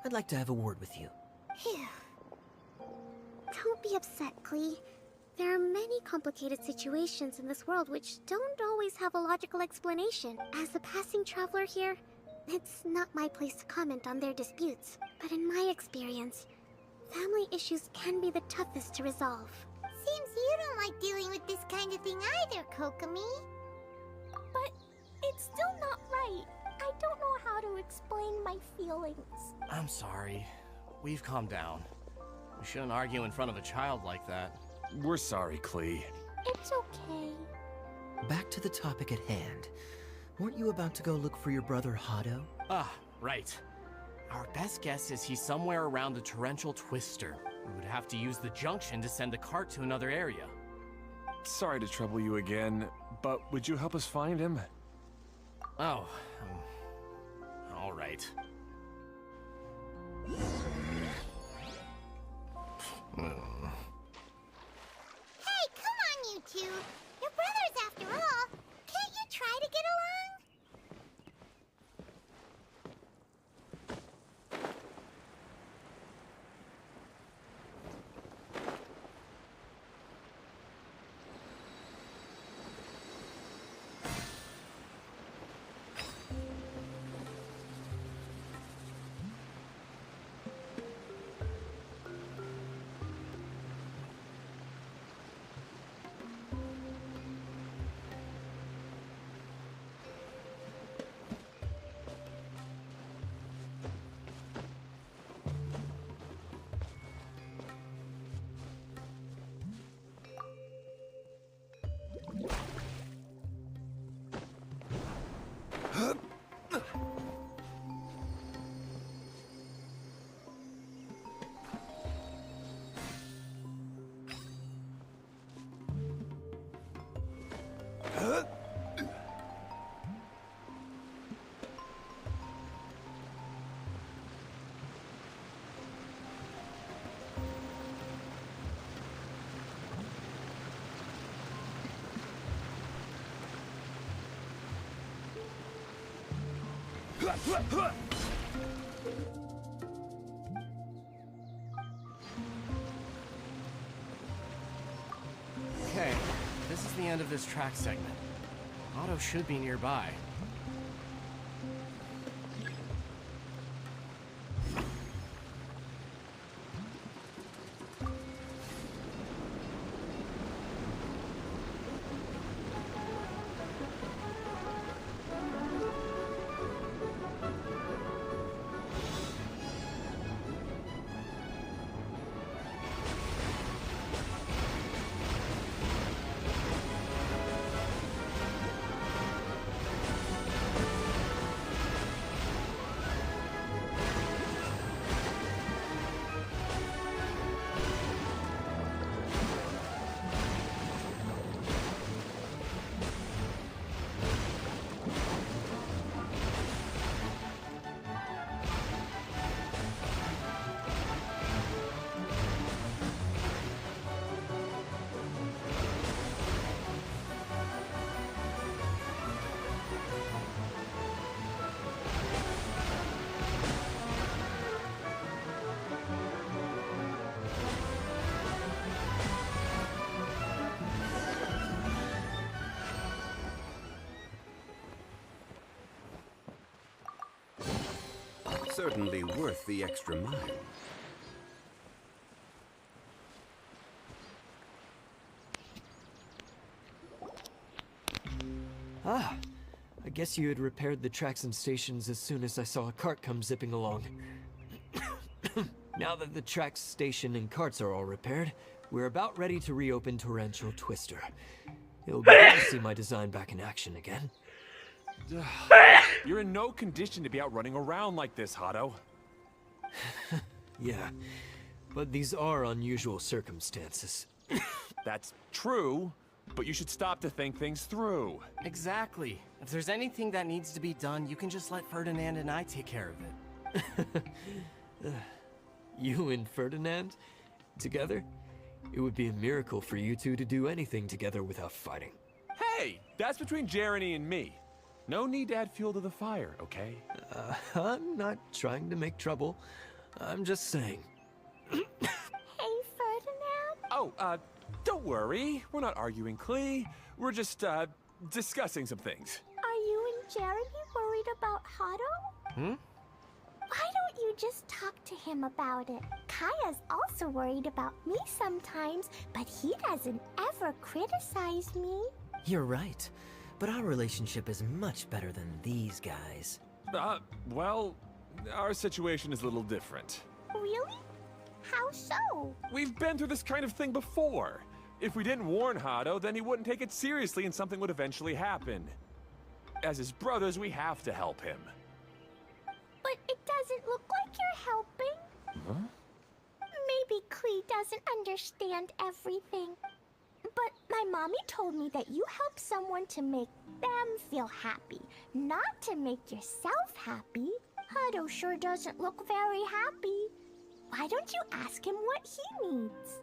I'd like to have a word with you. Phew. Don't be upset, Klee. There are many complicated situations in this world which don't always have a logical explanation. As a passing traveler here, it's not my place to comment on their disputes. But in my experience, family issues can be the toughest to resolve. Seems you don't like dealing with this kind of thing either, Kokomi. But it's still not right. I don't know how to explain my feelings. I'm sorry. We've calmed down. We shouldn't argue in front of a child like that. We're sorry, Klee. It's okay. Back to the topic at hand. Weren't you about to go look for your brother Hado? Ah, right. Our best guess is he's somewhere around the Torrential Twister. We would have to use the junction to send the cart to another area. Sorry to trouble you again, but would you help us find him? Oh, all right. Hey, come on, you two. You're brothers after all. Can't you try to get along? Okay, this is the end of this track segment. Otto should be nearby. certainly worth the extra mile. Ah, I guess you had repaired the tracks and stations as soon as I saw a cart come zipping along. Now that the tracks, station, and carts are all repaired, we're about ready to reopen Torrential Twister. It'll be good to see my design back in action again. You're in no condition to be out running around like this, Hado. Yeah, but these are unusual circumstances. That's true, but you should stop to think things through. Exactly. If there's anything that needs to be done, you can just let Ferdinand and I take care of it. You and Ferdinand? Together? It would be a miracle for you two to do anything together without fighting. Hey, that's between Jeremy and me. No need to add fuel to the fire, okay? I'm not trying to make trouble. I'm just saying. Hey, Ferdinand? Oh, don't worry. We're not arguing, Klee. We're just, discussing some things. Are you and Jeremy worried about Hado? Why don't you just talk to him about it? Kaya's also worried about me sometimes, but he doesn't ever criticize me. You're right. But our relationship is much better than these guys. Well, our situation is a little different. Really? How so? We've been through this kind of thing before. If we didn't warn Hado, then he wouldn't take it seriously and something would eventually happen. As his brothers, we have to help him. But it doesn't look like you're helping. Huh? Maybe Klee doesn't understand everything. But my mommy told me that you help someone to make them feel happy, not to make yourself happy. Hado sure doesn't look very happy. Why don't you ask him what he needs?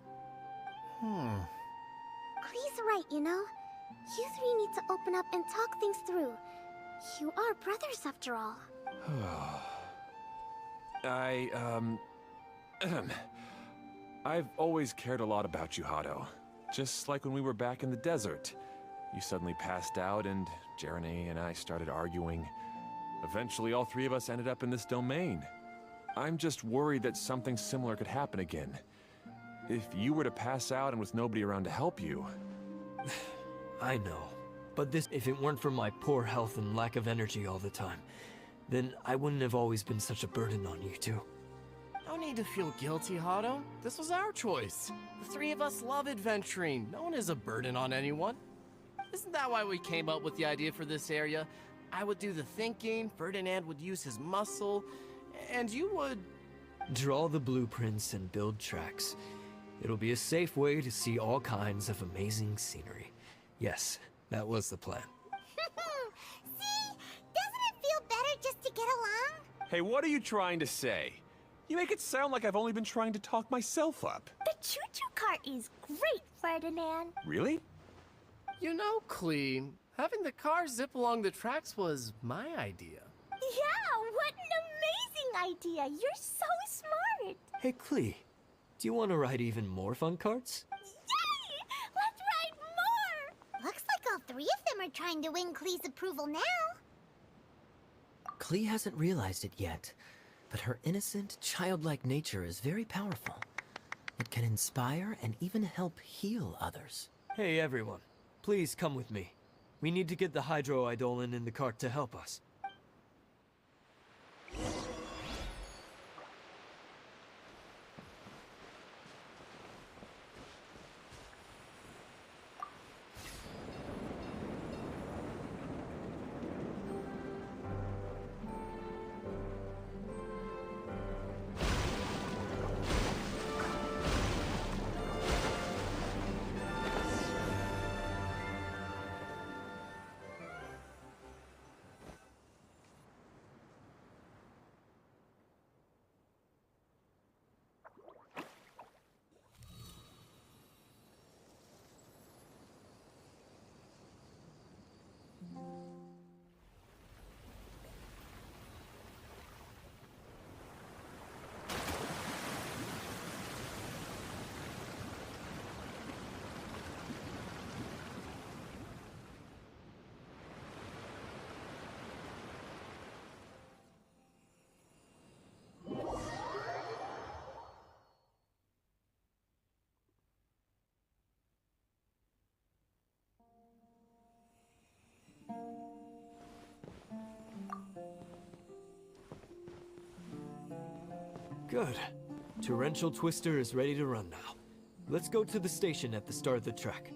Klee's right, you know? You three need to open up and talk things through. You are brothers after all. I've always cared a lot about you, Hado. Just like when we were back in the desert. You suddenly passed out and Jeremy and I started arguing. Eventually, all three of us ended up in this domain. I'm just worried that something similar could happen again. If you were to pass out and with nobody around to help you... I know. But if it weren't for my poor health and lack of energy all the time, then I wouldn't have always been such a burden on you two. No need to feel guilty, Hado. This was our choice. The three of us love adventuring. No one is a burden on anyone. Isn't that why we came up with the idea for this area? I would do the thinking, Ferdinand would use his muscle, and you would... Draw the blueprints and build tracks. It'll be a safe way to see all kinds of amazing scenery. Yes, that was the plan. See? Doesn't it feel better just to get along? Hey, what are you trying to say? You make it sound like I've only been trying to talk myself up. The choo-choo cart is great, Ferdinand. Really? You know, Klee, having the car zip along the tracks was my idea. Yeah, what an amazing idea. You're so smart. Hey, Klee, do you want to ride even more fun carts? Yay! Let's ride more! Looks like all three of them are trying to win Klee's approval now. Klee hasn't realized it yet, but her innocent, childlike nature is very powerful. It can inspire and even help heal others. Hey, everyone. Please come with me. We need to get the hydroidolin in the cart to help us. Good. Torrential Twister is ready to run now. Let's go to the station at the start of the track.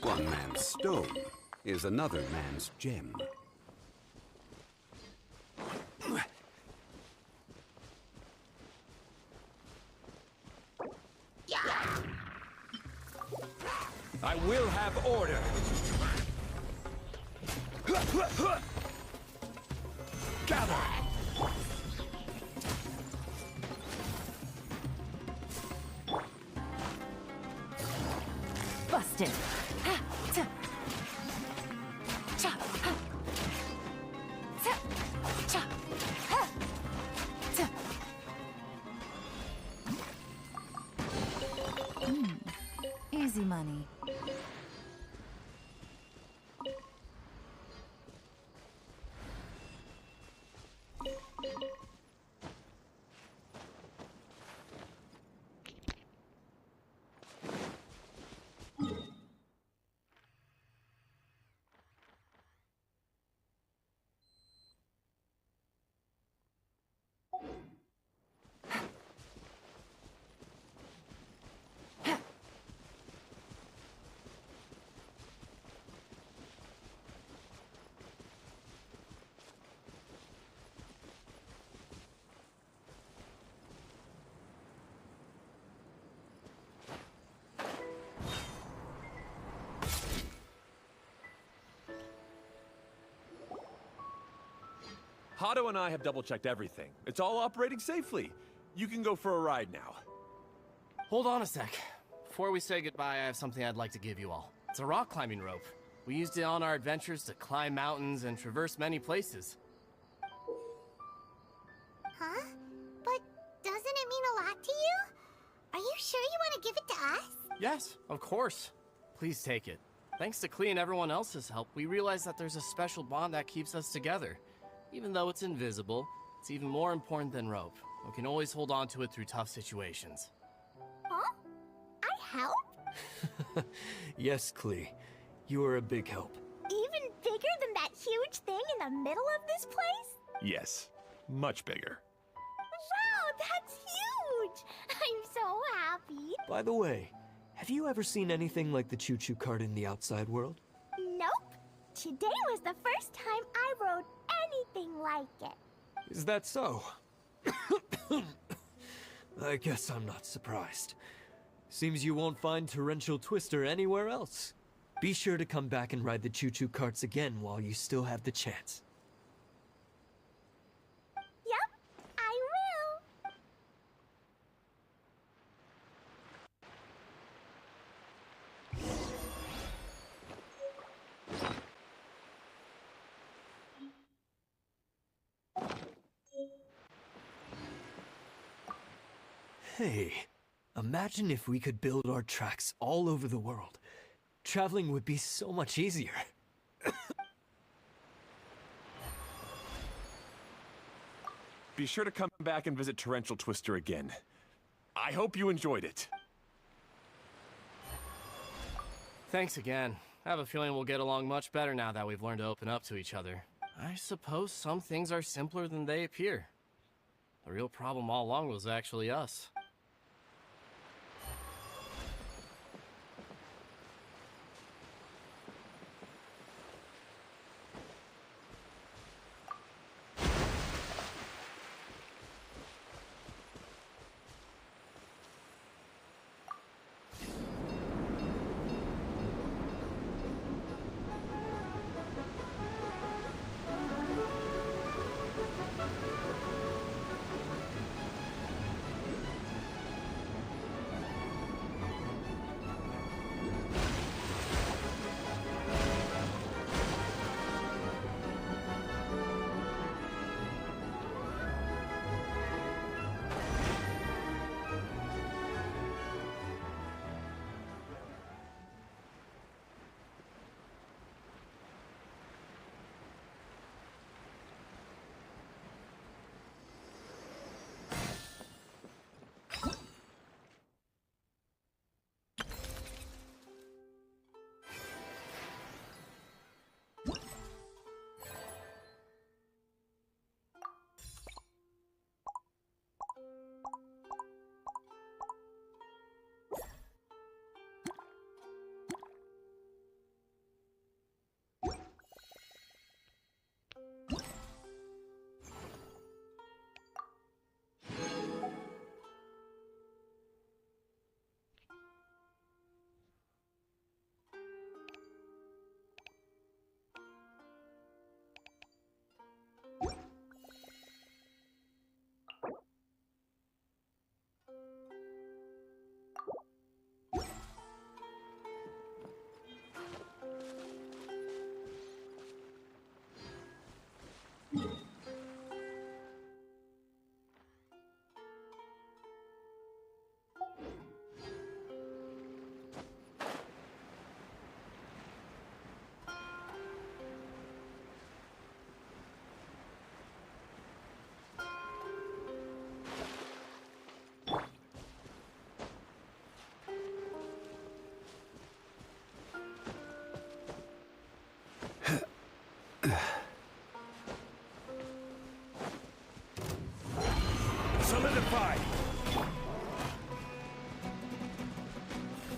One man's stone is another man's gem. I will have order. Gather. Busted. Easy money. Hato and I have double-checked everything. It's all operating safely. You can go for a ride now. Hold on a sec. Before we say goodbye, I have something I'd like to give you all. It's a rock climbing rope. We used it on our adventures to climb mountains and traverse many places. Huh? But doesn't it mean a lot to you? Are you sure you want to give it to us? Yes, of course. Please take it. Thanks to Klee and everyone else's help, we realized that there's a special bond that keeps us together. Even though it's invisible, it's even more important than rope. We can always hold on to it through tough situations. Huh? I help? Yes, Klee. You are a big help. Even bigger than that huge thing in the middle of this place? Yes, much bigger. Wow, that's huge! I'm so happy. By the way, have you ever seen anything like the choo-choo cart in the outside world? Nope. Today was the first time I rode anything like it. Is that so? I guess I'm not surprised. Seems you won't find Torrential Twister anywhere else. Be sure to come back and ride the choo-choo carts again while you still have the chance. Yep, I will. Hey, imagine if we could build our tracks all over the world. Traveling would be so much easier. Be sure to come back and visit Torrential Twister again. I hope you enjoyed it. Thanks again. I have a feeling we'll get along much better now that we've learned to open up to each other. I suppose some things are simpler than they appear. The real problem all along was actually us. Solidify!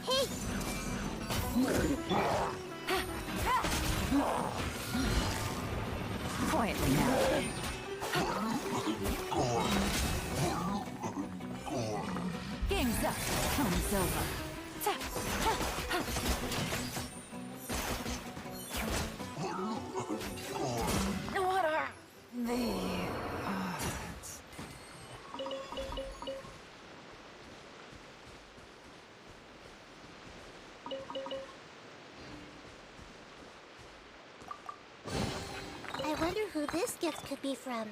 Hey! Quietly now. Game's up. Time's over. What are the odds? I wonder who this gift could be from.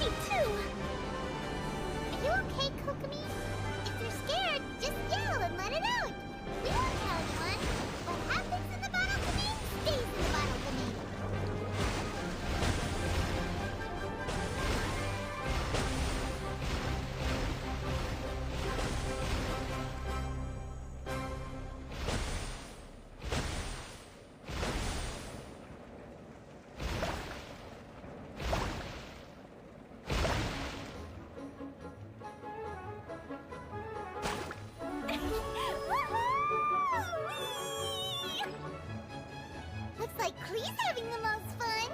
Me too! Are you okay, Kokomi? If you're scared, just yell and let it out! We won't tell anyone! What happens in the bottle domain stays in the bottle domain! Looks like Klee's having the most fun!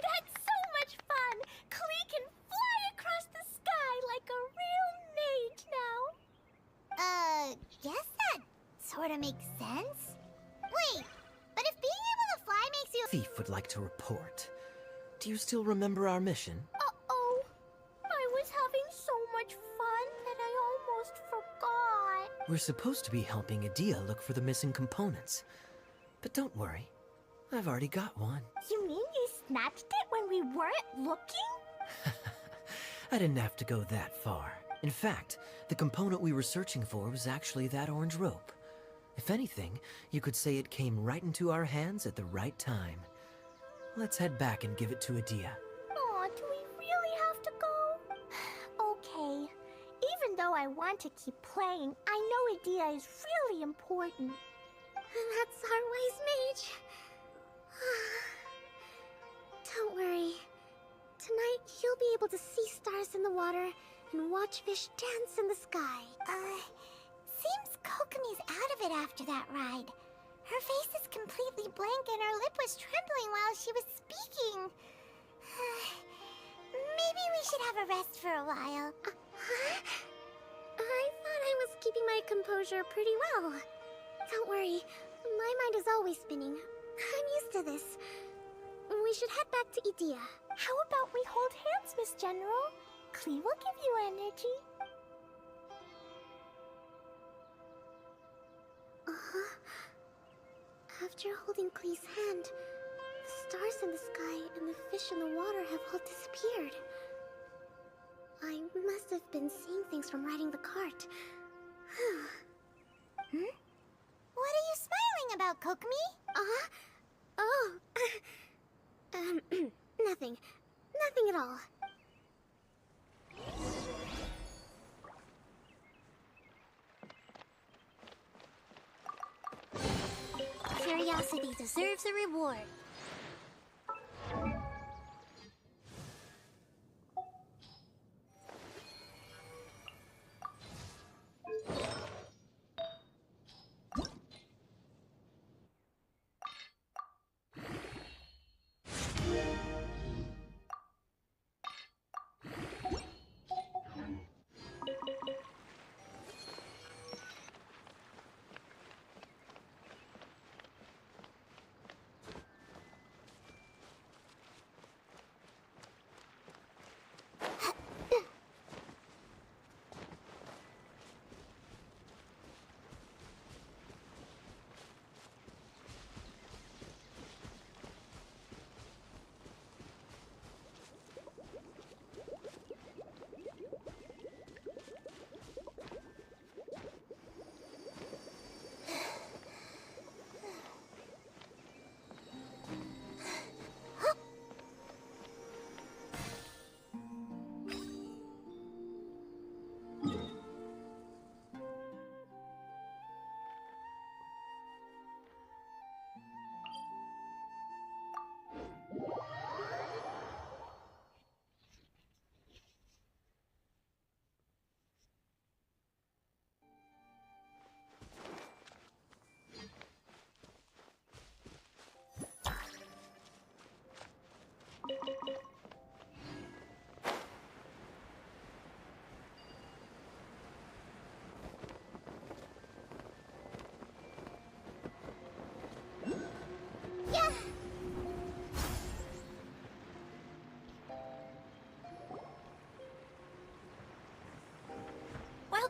That's so much fun! Klee can fly across the sky like a real mage now! Guess that sorta makes sense. Wait, but if being able to fly makes you— Thief would like to report. Do you still remember our mission? Uh-oh. I was having so much fun that I almost forgot. We're supposed to be helping Adia look for the missing components. But don't worry, I've already got one. You mean you snatched it when we weren't looking? I didn't have to go that far. In fact, the component we were searching for was actually that orange rope. If anything, you could say it came right into our hands at the right time. Let's head back and give it to Adia. Aw, do we really have to go? Okay. Even though I want to keep playing, I know Adia is really important. That's our wise mage. Don't worry. Tonight, you'll be able to see stars in the water and watch fish dance in the sky. Seems Kokomi's out of it after that ride. Her face is completely blank and her lip was trembling while she was speaking. Maybe we should have a rest for a while. I thought I was keeping my composure pretty well. Don't worry, my mind is always spinning. I'm used to this. We should head back to Adia. How about we hold hands, Miss General? Klee will give you energy. After holding Klee's hand, the stars in the sky and the fish in the water have all disappeared. I must have been seeing things from riding the cart. What are you smiling about, Kokomi? Oh. Nothing. Nothing at all. Curiosity deserves a reward.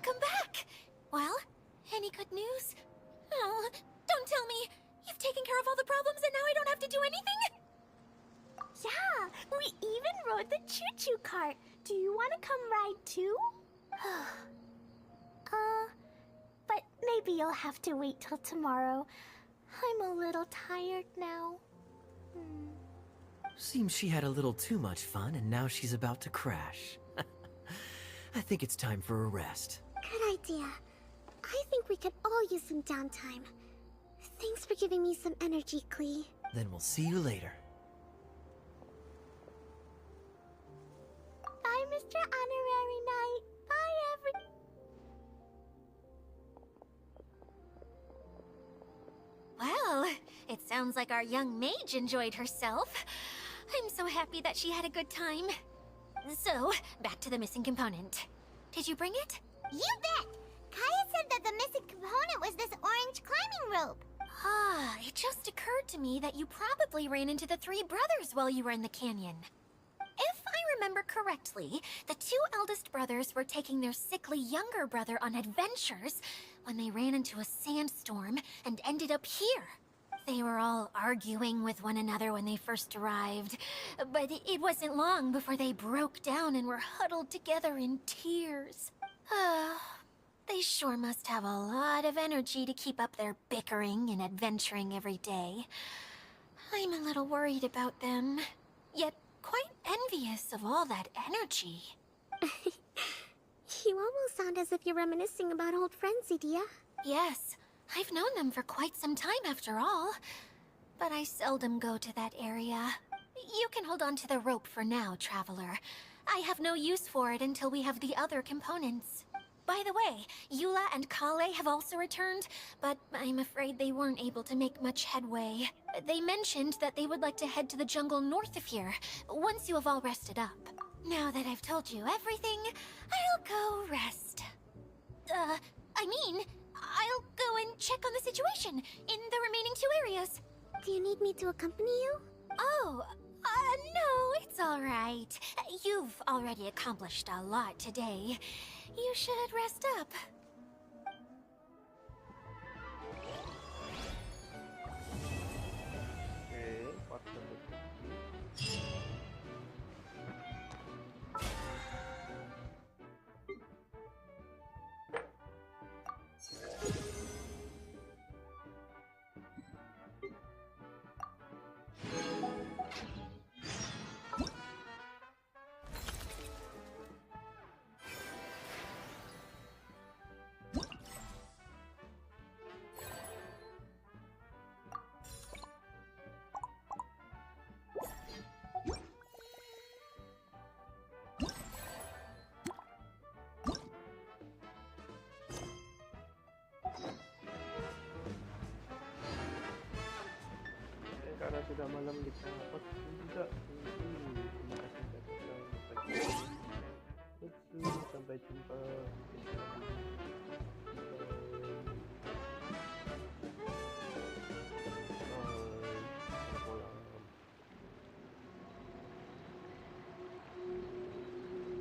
Welcome back! Well, any good news? Oh, don't tell me! You've taken care of all the problems and now I don't have to do anything? Yeah, we even rode the choo-choo cart. Do you want to come ride too? But maybe you'll have to wait till tomorrow. I'm a little tired now. Seems she had a little too much fun and now she's about to crash. I think it's time for a rest. Good idea. I think we could all use some downtime. Thanks for giving me some energy, Klee. Then we'll see you later. Bye, Mr. Honorary Knight. Bye, Well, it sounds like our young mage enjoyed herself. I'm so happy that she had a good time. So, back to the missing component. Did you bring it? You bet! Kaya said that the missing component was this orange climbing rope. Ah, it just occurred to me that you probably ran into the three brothers while you were in the canyon. If I remember correctly, the two eldest brothers were taking their sickly younger brother on adventures when they ran into a sandstorm and ended up here. They were all arguing with one another when they first arrived, but it wasn't long before they broke down and were huddled together in tears. They sure must have a lot of energy to keep up their bickering and adventuring every day. I'm a little worried about them, yet quite envious of all that energy. You almost sound as if you're reminiscing about old friends, Edea. Yes, I've known them for quite some time after all. But I seldom go to that area. You can hold on to the rope for now, Traveler. I have no use for it until we have the other components. By the way, Eula and Kale have also returned, but I'm afraid they weren't able to make much headway. They mentioned that they would like to head to the jungle north of here, once you have all rested up. Now that I've told you everything, I'll go rest. I'll go and check on the situation in the remaining two areas. Do you need me to accompany you? Oh, no, it's all right. You've already accomplished a lot today. You should rest up. Oke, part berikutnya. Karena sudah malam kita dapat juga. Terima kasih sudah datang. Sampai jumpa.